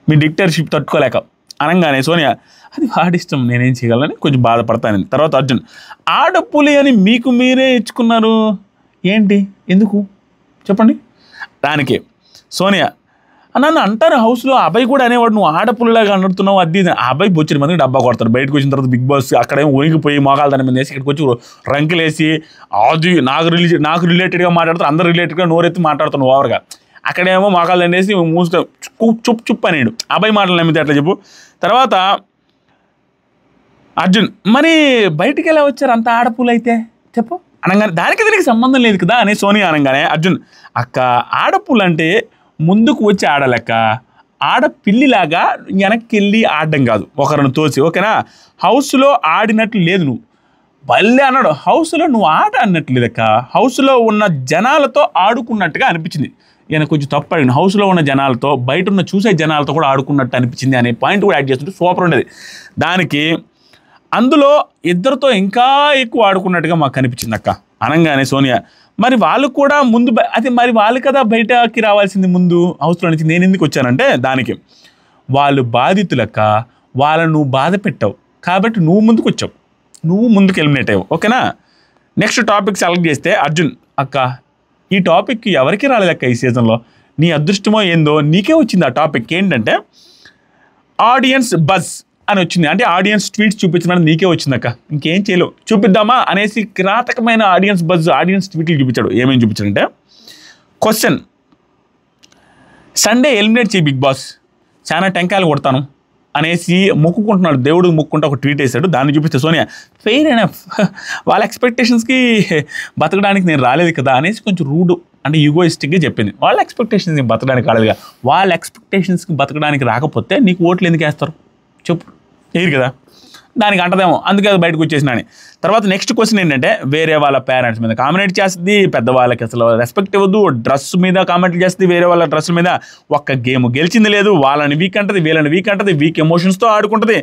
మీ డిక్టేటర్షిప్ తట్టుకోలేక అనగానే సోనియా అది వాడిష్టం నేనేం చేయగలని కొంచెం బాధపడతాను. తర్వాత అర్జున్ ఆడపులి అని మీకు మీరే ఇచ్చుకున్నారు, ఏంటి ఎందుకు చెప్పండి. దానికి సోనియా నన్ను అంటారు హౌస్లో, అబ్బాయి కూడా అనేవాడు నువ్వు ఆడపుల్లలాగా అడుగుతున్నావు అది. ఆ అబ్బాయి బొచ్చిన మందికి డబ్బా కొడతారు. బయటకు వచ్చిన తర్వాత బిగ్ బాస్ అక్కడేమో ఉనికిపోయి మోకాలు దాని మీద వేసి ఇక్కడికి వచ్చి రంకులేసి అది నాకు రిలేటెడ్గా మాట్లాడుతారు, అందరు రిలేటెడ్గా నోరెత్తి మాట్లాడుతున్నావు ఓవర్గా. అక్కడేమో మోకాలు దాన్ని వేసి మూసుకు చుప్ అనేడు. అబ్బాయి మాటలు నమ్మితే అట్లా చెప్పు. తర్వాత అర్జున్ మరి బయటికి ఎలా వచ్చారు అంత ఆడపులు అయితే చెప్పు అనగానే, దానికి దీనికి సంబంధం లేదు కదా అని సోనియా అనగానే అర్జున్ అక్క ఆడపులు అంటే ముందుకు వచ్చి ఆడలేక ఆడపిల్లిలాగా వెనక్కి వెళ్ళి ఆడడం కాదు, ఒకరిని తోసి ఓకేనా. హౌస్లో ఆడినట్లు లేదు, నువ్వు భలే అన్నాడు. హౌస్లో నువ్వు ఆట అన్నట్లు లేదక్క, హౌస్లో ఉన్న జనాలతో ఆడుకున్నట్టుగా అనిపించింది. ఈయన కొంచెం తప్పు అడిగిన, హౌస్లో ఉన్న జనాలతో బయట ఉన్న చూసే జనాలతో కూడా ఆడుకున్నట్టు అనిపించింది అనే పాయింట్ కూడా యాడ్ చేస్తుంటే సూపర్ ఉండేది. దానికి అందులో ఇద్దరితో ఇంకా ఎక్కువ ఆడుకున్నట్టుగా మాకు కనిపించింది అక్క అనగానే సోనియా మరి వాళ్ళు కూడా ముందు అది మరి వాళ్ళు కదా బయటకి రావాల్సింది ముందు హౌస్లో నుంచి, నేను ఎందుకు వచ్చానంటే దానికి వాళ్ళు బాధితులక్క, వాళ్ళను నువ్వు బాధ పెట్టావు కాబట్టి నువ్వు ముందుకు వచ్చావు, నువ్వు ముందుకు ఎలిమినేట్ అయ్యావు ఓకేనా. నెక్స్ట్ టాపిక్ సెలెక్ట్ చేస్తే అర్జున్ అక్క ఈ టాపిక్ ఎవరికి రాలేదక్క ఈ సీజన్లో, నీ అదృష్టమో ఏందో నీకే వచ్చింది. ఆ టాపిక్ ఏంటంటే ఆడియన్స్ బజ్ అని వచ్చింది, అంటే ఆడియన్స్ ట్వీట్స్ చూపించడానికి నీకే వచ్చిందక్క, ఇంకేం చేయలేవు చూపిద్దామా అనేసి కిరాతకమైన ఆడియన్స్ బజ్ ఆడియన్స్ ట్వీట్లు చూపించాడు. ఏమేమి చూపించాడంటే క్వశ్చన్ సండే ఎలిమినేట్ చేయి బిగ్ బాస్, చాలా టెంకాయలు కొడతాను అనేసి మొక్కుకుంటున్నాడు, దేవుడికి మొక్కుంటే ఒక ట్వీట్ వేసాడు. దాన్ని చూపిస్తే సోనియా ఫెయిర్ ఎనఫ్, వాళ్ళ ఎక్స్పెక్టేషన్స్కి బతకడానికి నేను రాలేదు కదా అనేసి కొంచెం రూడ్ అంటే ఈగోయిస్టిక్గా చెప్పింది. వాళ్ళ ఎక్స్పెక్టేషన్స్కి బతకడానికి రాలేదుగా, వాళ్ళ ఎక్స్పెక్టేషన్స్కి బతకడానికి రాకపోతే నీకు ఓట్లు ఎందుకు వేస్తారు చెప్పు, వేయరు కదా, దానికి అంటదేమో అందుకే అది బయటకు వచ్చేసిన అని. తర్వాత నెక్స్ట్ క్వశ్చన్ ఏంటంటే వేరే వాళ్ళ పేరెంట్స్ మీద కామెంట్ చేస్తుంది, పెద్దవాళ్ళకి అసలు రెస్పెక్ట్ ఇవ్వదు, డ్రెస్ మీద కామెంట్లు చేస్తుంది, వేరే వాళ్ళ డ్రెస్ మీద ఒక్క గేమ్ గెలిచింది లేదు, వాళ్ళని వీక్ అంటది వీళ్ళని వీక్ అంటది, వీక్ ఎమోషన్స్తో ఆడుకుంటుంది.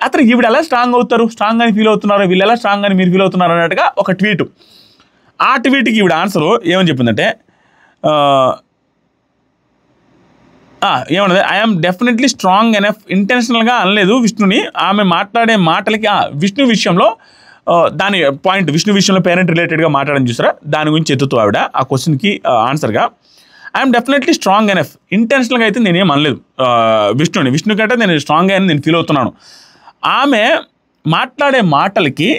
అతను ఈవిడ ఎలా స్ట్రాంగ్ అవుతారు, స్ట్రాంగ్ అని ఫీల్ అవుతున్నారు, వీళ్ళు ఎలా స్ట్రాంగ్ అని మీరు ఫీల్ అవుతున్నారు అన్నట్టుగా ఒక ట్వీట్. ఆ ట్వీట్కి ఈవిడ ఆన్సర్ ఏమని చెప్పిందంటే ఏమన్నది ఐఎమ్ డెఫినెట్లీ స్ట్రాంగ్ ఎనఫ్, ఇంటెన్షనల్గా అనలేదు విష్ణుని, ఆమె మాట్లాడే మాటలకి విష్ణు విషయంలో దాని పాయింట్ విష్ణు విషయంలో పేరెంట్ రిలేటెడ్గా మాట్లాడని చూసారా, దాని గురించి ఎత్తుతూ ఆవిడ ఆ క్వశ్చన్కి ఆన్సర్గా ఐఎమ్ డెఫినెట్లీ స్ట్రాంగ్ ఎనఫ్, ఇంటెన్షనల్గా అయితే నేనేం అనలేదు విష్ణు కంటే నేను స్ట్రాంగ్ అని నేను ఫీల్ అవుతున్నాను. ఆమె మాట్లాడే మాటలకి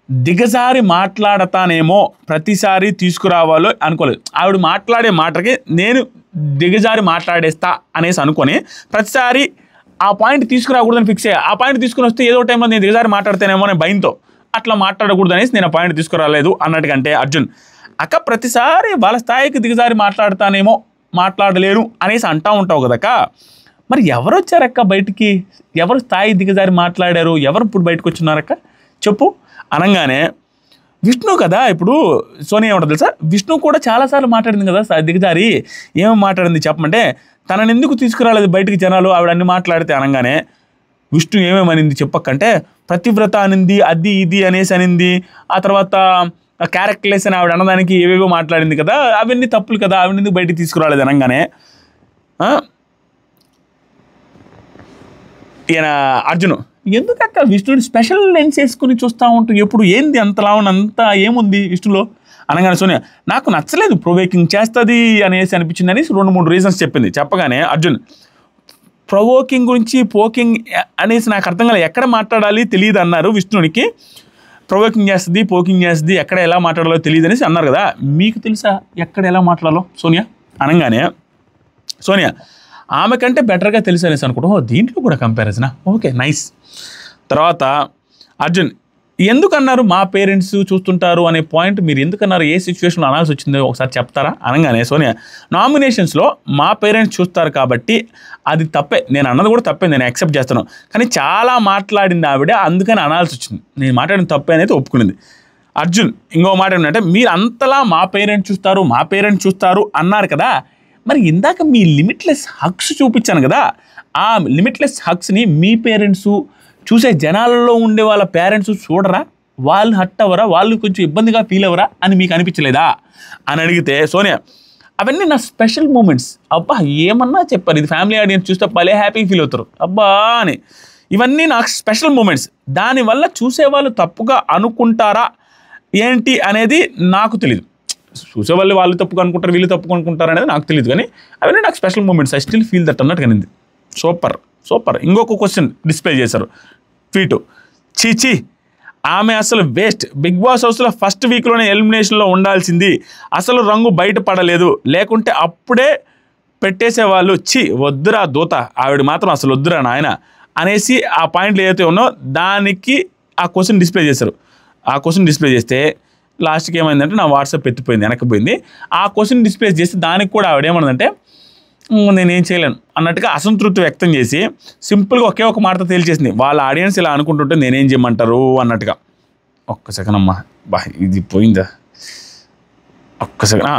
దిగజారి మాట్లాడతానేమో ప్రతిసారి తీసుకురావాలో అనుకోలేదు, ఆవిడ మాట్లాడే మాటలకి నేను దిగజారి మాట్లాడేస్తా అనేసి అనుకొని ప్రతిసారి ఆ పాయింట్ తీసుకురాకూడదని ఫిక్స్ అయ్యా. ఆ పాయింట్ తీసుకుని వస్తే ఏదో టైంలో నేను దిగజారి మాట్లాడితేనేమో అనే భయంతో అట్లా మాట్లాడకూడదు అనేసి నేను ఆ పాయింట్ తీసుకురాలేదు అన్నట్టుకంటే అర్జున్ అక్క ప్రతిసారి వాళ్ళ స్థాయికి దిగజారి మాట్లాడతానేమో మాట్లాడలేను అనేసి అంటూ ఉంటావు కదక్క, మరి ఎవరు వచ్చారక్క బయటికి, ఎవరు స్థాయి దిగజారి మాట్లాడారు, ఎవరు ఇప్పుడు బయటకు వచ్చినారక్క చెప్పు అనగానే విష్ణు కదా ఇప్పుడు సోనియా ఏమంటుంది తెలుసా, విష్ణు కూడా చాలాసార్లు మాట్లాడింది కదా దిగజారి, ఏమేమి మాట్లాడింది చెప్పమంటే తనని ఎందుకు తీసుకురాలేదు బయటికి జనాలు ఆవిడ అన్ని మాట్లాడితే అనగానే విష్ణు ఏమేమనింది చెప్పక్కంటే ప్రతివ్రత అనింది, అది ఇది అనేసి అనింది, ఆ తర్వాత క్యారెక్టర్లెస్ అని ఆవిడ అన్నదానికి ఏవేవో మాట్లాడింది కదా, అవన్నీ తప్పులు కదా, ఆవిడ ఎందుకు బయటికి తీసుకురాలేదు అనగానే ఈయన అర్జును ఎందుకక్క విష్ణుని స్పెషల్ లెన్స్ వేసుకుని చూస్తూ ఉంటావు ఎప్పుడు, ఏంది అంతలా అంతా ఏముంది విష్ణులో అనగానే సోనియా నాకు నచ్చలేదు, ప్రొవోకింగ్ చేస్తుంది అనేసి అనిపించింది అనేసి 2-3 రీజన్స్ చెప్పింది. చెప్పగానే అర్జున్ ప్రొవోకింగ్ గురించి పోకింగ్ అనేసి నాకు అర్థం కాలేదు, ఎక్కడ మాట్లాడాలి తెలియదు అన్నారు విష్ణునికి, ప్రొవోకింగ్ చేస్తుంది పోకింగ్ చేస్తుంది ఎక్కడ ఎలా మాట్లాడాలో తెలియదు అనేసి అన్నారు కదా, మీకు తెలుసా ఎక్కడ ఎలా మాట్లాడాలో సోనియా అనగానే సోనియా ఆమె కంటే బెటర్గా తెలుసు అనేసి అనుకుంటా, దీంట్లో కూడా కంపారిజనా, ఓకే నైస్. తర్వాత అర్జున్ ఎందుకన్నారు మా పేరెంట్స్ చూస్తుంటారు అనే పాయింట్ మీరు ఎందుకన్నారు, ఏ సిచ్యువేషన్లో అనాల్సి వచ్చిందో ఒకసారి చెప్తారా అనగానే సోనియా నామినేషన్స్లో మా పేరెంట్స్ చూస్తారు కాబట్టి అది తప్పే, నేను అన్నది కూడా తప్పే, నేను యాక్సెప్ట్ చేస్తాను, కానీ చాలా మాట్లాడింది ఆవిడ అందుకని అనాల్సి వచ్చింది, నేను మాట్లాడిన తప్పే అనేది ఒప్పుకునేది. అర్జున్ ఇంకో మాట ఏంటంటే మీరు అంతలా మా పేరెంట్స్ చూస్తారు అన్నారు కదా, మరి ఇందాక మీ లిమిట్లెస్ హక్స్ చూపించాను కదా, ఆ లిమిట్లెస్ హక్స్ని మీ పేరెంట్స్ చూసే జనాలలో ఉండే వాళ్ళ పేరెంట్స్ చూడరా, వాళ్ళు హట్ అవ్వరా, వాళ్ళు కొంచెం ఇబ్బందిగా ఫీల్ అవ్వరా అని మీకు అనిపించలేదా అని అడిగితే సోనియా అవన్నీ నా స్పెషల్ మూమెంట్స్, అబ్బా ఏమన్నా చెప్పారు, ఇది ఫ్యామిలీ ఆడియన్స్ చూస్తే భలే హ్యాపీ ఫీల్ అవుతారు అబ్బా అని, ఇవన్నీ నాకు స్పెషల్ మూమెంట్స్, దానివల్ల చూసేవాళ్ళు తప్పుగా అనుకుంటారా ఏంటి అనేది నాకు తెలియదు. చూసేవాళ్ళు వాళ్ళు తప్పు అనుకుంటారు, వీళ్ళు తప్పు అనుకుంటారు అనేది నాకు తెలియదు. కానీ అవన్నీ నాకు special moments. I still feel that అన్నట్టు కనింది. సూపర్. ఇంకొక క్వశ్చన్ డిస్ప్లే చేశారు ట్వీటు. చీచి, ఆమె అసలు వేస్ట్. బిగ్ బాస్ హౌస్లో ఫస్ట్ వీక్లోనే ఎలిమినేషన్లో ఉండాల్సింది. అసలు రంగు బయటపడలేదు, లేకుంటే అప్పుడే పెట్టేసేవాళ్ళు. వద్దురా దూత, ఆవిడ మాత్రం అసలు వద్దురా నాయన అనేసి ఆ పాయింట్లు ఏదైతే ఉన్నాయో దానికి ఆ క్వశ్చన్ డిస్ప్లే చేశారు. ఆ క్వశ్చన్ డిస్ప్లే చేస్తే లాస్ట్కి ఏమైందంటే నా వాట్సాప్ ఎత్తిపోయింది, వెనక్కిపోయింది. ఆ క్వశ్చన్ డిస్ప్లే చేస్తే దానికి కూడా ఆవిడ ఏమన్నదంటే నేనేం చేయలేను అన్నట్టుగా అసంతృప్తి వ్యక్తం చేసి సింపుల్గా ఒకే ఒక మాటతో తేల్చేసింది. వాళ్ళ ఆడియన్స్ ఇలా అనుకుంటుంటే నేనేం చేయమంటారు అన్నట్టుగా. ఒక్క సెకండ్ అమ్మా, ఇది పోయిందా? ఒక్క సెకండ్.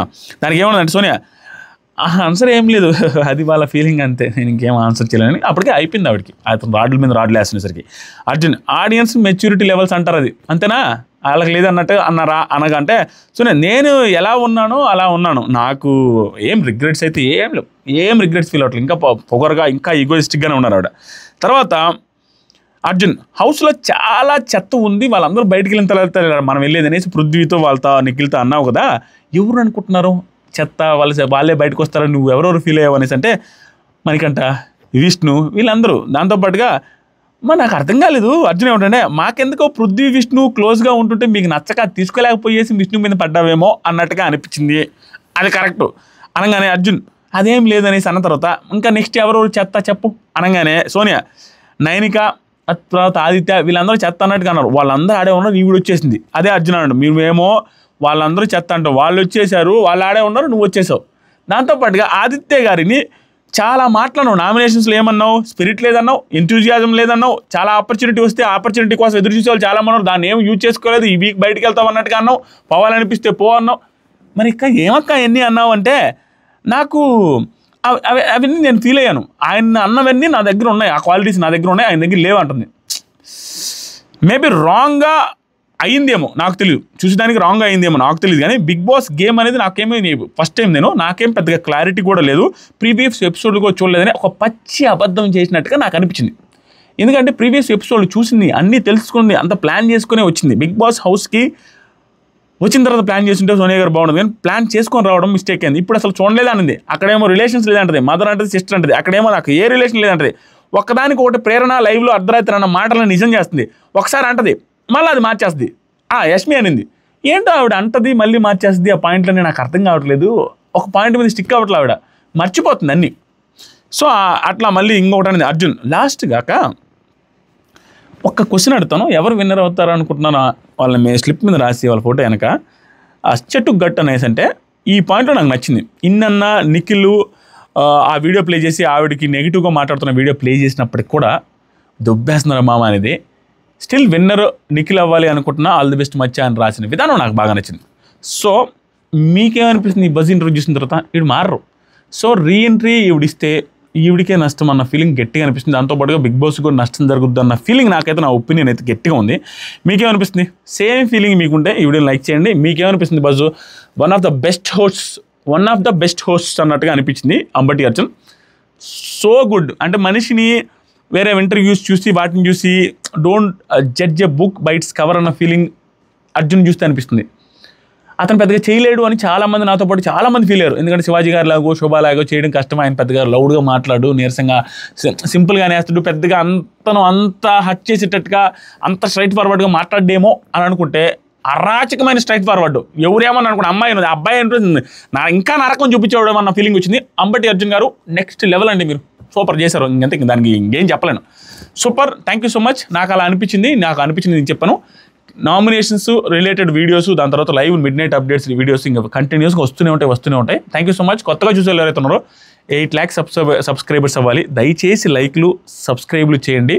దానికి ఏమన్నదంటే సోనియా ఆన్సర్ ఏం లేదు, అది వాళ్ళ ఫీలింగ్ అంతే, నేను ఇంకేం ఆన్సర్ చేయలేని. అప్పటికే అయిపోయింది ఆవిడకి. అతను రాడ్ల మీద రాడ్లు వేస్తునేసరికి అర్జున్ ఆడియన్స్ మెచ్యూరిటీ లెవెల్స్ అంటారు, అది అంతేనా, వాళ్ళకి లేదన్నట్టు అన్నారా అనగంటే సో నేను ఎలా ఉన్నానో అలా ఉన్నాను. నాకు ఏం రిగ్రెట్స్ అయితే ఏం లేవు, ఏం రిగ్రెట్స్ ఫీల్ అవ్వట్లేదు. ఇంకా పొగరుగా ఇంకా ఈగోయిస్టిక్గానే ఉన్నారు ఆవిడ. తర్వాత అర్జున్ హౌస్లో చాలా చెత్త ఉంది, వాళ్ళందరూ బయటికి వెళ్ళిన తర్వాత మనం వెళ్ళేది అనేసి పృథ్వీతో వాళ్ళతో నిఖిల్తో అన్నావు కదా, ఎవరు అనుకుంటున్నారు చెత్త వాళ్ళే బయటకు వస్తారని నువ్వు ఎవరెవరు ఫీల్ అయ్యావు అనేసి అంటే మనకంట విష్ణు వీళ్ళందరూ. దాంతోపాటుగా నాకు అర్థం కాలేదు అర్జున్ ఏమిటంటే మాకెందుకో పృథ్వీ విష్ణు క్లోజ్గా ఉంటుంటే మీకు నచ్చక తీసుకోలేకపోయేసి విష్ణు మీద పడ్డావేమో అన్నట్టుగా అనిపించింది. అది కరెక్ట్ అనగానే అర్జున్ అదేం లేదనేసి అన్న తర్వాత ఇంకా నెక్స్ట్ ఎవరెవరు చెత్త చెప్పు అనగానే సోనియా, నైనిక, తర్వాత ఆదిత్య వీళ్ళందరూ చెత్త అన్నట్టుగా అన్నారు. వాళ్ళందరూ ఆడే ఉన్నారు, ఈవిడ వచ్చేసింది. అదే అర్జున్ అన్నాడు మేమేమో వాళ్ళందరూ చెత్త అంటావు, వాళ్ళు వచ్చేసారు, వాళ్ళు ఆడే ఉన్నారు, నువ్వు వచ్చేసావు. దాంతోపాటుగా ఆదిత్య గారిని చాలా మాట్లాడినావు, నామినేషన్స్లో ఏమన్నావు, స్పిరిట్ లేదన్నావు, ఎంతూజియాజం లేదన్నావు, చాలా ఆపర్చునిటీ వస్తే ఆపర్చునిటీ కోసం ఎదురు చూసేవాళ్ళు చాలామంది ఉన్నారు, దాన్ని ఏం యూజ్ చేసుకోలేదు, ఈ వీక్ బయటికి వెళ్తావు అన్నట్టుగా అన్నావు, పోవాలనిపిస్తే పో అన్నావు. మరి ఇంకా ఏమక్క ఎన్ని అన్నావు అంటే నాకు అవన్నీ నేను ఫీల్ అయ్యాను. ఆయన అన్నవన్నీ నా దగ్గర ఉన్నాయి, ఆ క్వాలిటీస్ నా దగ్గర ఉన్నాయి, ఆయన దగ్గర లేవు అంటుంది. మేబీ రాంగ్గా అయిందేమో నాకు తెలియదు, చూసేదానికి రాంగ్ అయిందేమో నాకు తెలియదు. కానీ బిగ్ బాస్ గేమ్ అనేది నాకేమీ ఫస్ట్ టైం నాకేం పెద్దగా క్లారిటీ కూడా లేదు, ప్రీవియస్ ఎపిసోడ్లు కూడా చూడలేదని ఒక పచ్చి అబద్ధం చేసినట్టుగా నాకు అనిపించింది. ఎందుకంటే ప్రీవియస్ ఎపిసోడ్లు చూసింది, అన్నీ తెలుసుకుంది, అంత ప్లాన్ చేసుకునే వచ్చింది. బిగ్ బాస్ హౌస్కి వచ్చిన తర్వాత ప్లాన్ చేస్తుంటే సోనియా గారు బాగుంటుంది, కానీ ప్లాన్ చేసుకొని రావడం మిస్టేక్ అయింది. ఇప్పుడు అసలు చూడలేదన్నది, అక్కడేమో రిలేషన్స్ లేదంటది, మదర్ అంటది, సిస్టర్ అంటది, అక్కడేమో నాకు ఏ రిలేషన్ లేదంటది. ఒక్కదానికి ఒకటి ప్రేరణ లైవ్లో అర్ధరాత్రి అన్న మాటలను నిజం చేస్తుంది, ఒకసారి అంటది మళ్ళీ అది మార్చేస్తుంది. యష్మి అనింది, ఏంటో ఆవిడ అంటది మళ్ళీ మార్చేస్తుంది, ఆ పాయింట్లన్నీ నాకు అర్థం కావట్లేదు, ఒక పాయింట్ మీద స్టిక్ అవ్వట్లేదు, ఆవిడ మర్చిపోతుంది అన్నీ. సో అట్లా మళ్ళీ ఇంకొకటి అనేది అర్జున్ లాస్ట్ గాక ఒక్క క్వశ్చన్ అడుగుతాను, ఎవరు విన్నర్ అవుతారు అనుకుంటున్నాను వాళ్ళని మీ స్లిప్ మీద రాసి వాళ్ళ ఫోటో వెనక అచ్చటు గట్ అనేసి అంటే ఈ పాయింట్లో నాకు నచ్చింది. ఇన్నన్న నిఖిల్ ఆ వీడియో ప్లే చేసి ఆవిడకి నెగిటివ్గా మాట్లాడుతున్న వీడియో ప్లే చేసినప్పటికి కూడా దొబ్బేస్తున్నారు మామ అనేది. స్టిల్ విన్నర్ నిఖిల్ అవ్వాలి అనుకుంటున్నా, ఆల్ ది బెస్ట్ మచ్చా అని రాసిన విధానం నాకు బాగా నచ్చింది. సో మీకేమనిపిస్తుంది ఈ బజ్ ఇంటర్వ్యూ చూసిన తర్వాత ఈవిడ మారరు, సో రీఎంట్రీ ఈవిడిస్తే ఈవిడికే నష్టం అన్న ఫీలింగ్ గట్టిగా అనిపిస్తుంది. దాంతోపాటుగా బిగ్ బాస్ కూడా నష్టం జరుగుద్ది అన్న ఫీలింగ్ నాకైతే, నా ఒపీనియన్ అయితే గట్టిగా ఉంది. మీకేమనిపిస్తుంది? సేమ్ ఫీలింగ్ మీకుంటే ఈ వీడియోని లైక్ చేయండి. మీకేమనిపిస్తుంది buzz? One of the best hosts అన్నట్టుగా అనిపించింది అంబటి అర్జున్. సో గుడ్, అంటే మనిషిని వేరే ఇంటర్వ్యూస్ చూసి వాటిని చూసి don't judge a book by its cover అన్న ఫీలింగ్ అర్జున్ చూస్తే అనిపిస్తుంది. అతను పెద్దగా చేయలేడు అని చాలామంది నాతో పాటు చాలామంది ఫీల్ అయ్యారు. ఎందుకంటే శివాజీ గారి లాగో శోభాలాగో చేయడం కష్టం, ఆయన పెద్దగా లౌడ్గా మాట్లాడు, నీరసంగా సింపుల్గానే వేస్తాడు, పెద్దగా అంత హట్ చేసేటట్టుగా అంత స్ట్రైట్ ఫార్వర్డ్గా మాట్లాడేమో అని అనుకుంటే అరాచకమైన స్ట్రైట్ ఫార్వర్డ్. ఎవరేమని అనుకుంటే అమ్మాయి అబ్బాయి అంటే ఇంకా నరకం చూపించేవాడు అన్న ఫీలింగ్ వచ్చింది. అంబటి అర్జున్ గారు నెక్స్ట్ లెవెల్ అండి, మీరు సూపర్ చేశారు, ఇంకంతే, దానికి ఇంకేం చెప్పలేను. Super, thank you so much. నాకు అనిపించింది నేను చెప్పాను. నామినేషన్స్ రిలేటెడ్ వీడియోస్, దాని తర్వాత live mid night updates videos ఇంకా కంటిన్యూస్గా వస్తూనే ఉంటాయి. Thank you so much. కొత్తగా చూసే ఎవరైతే ఉన్నారో 8 lakhs సబ్స్క్రైబర్స్ అవ్వాలి. దయచేసి లైక్లు సబ్స్క్రైబ్లు చేయండి.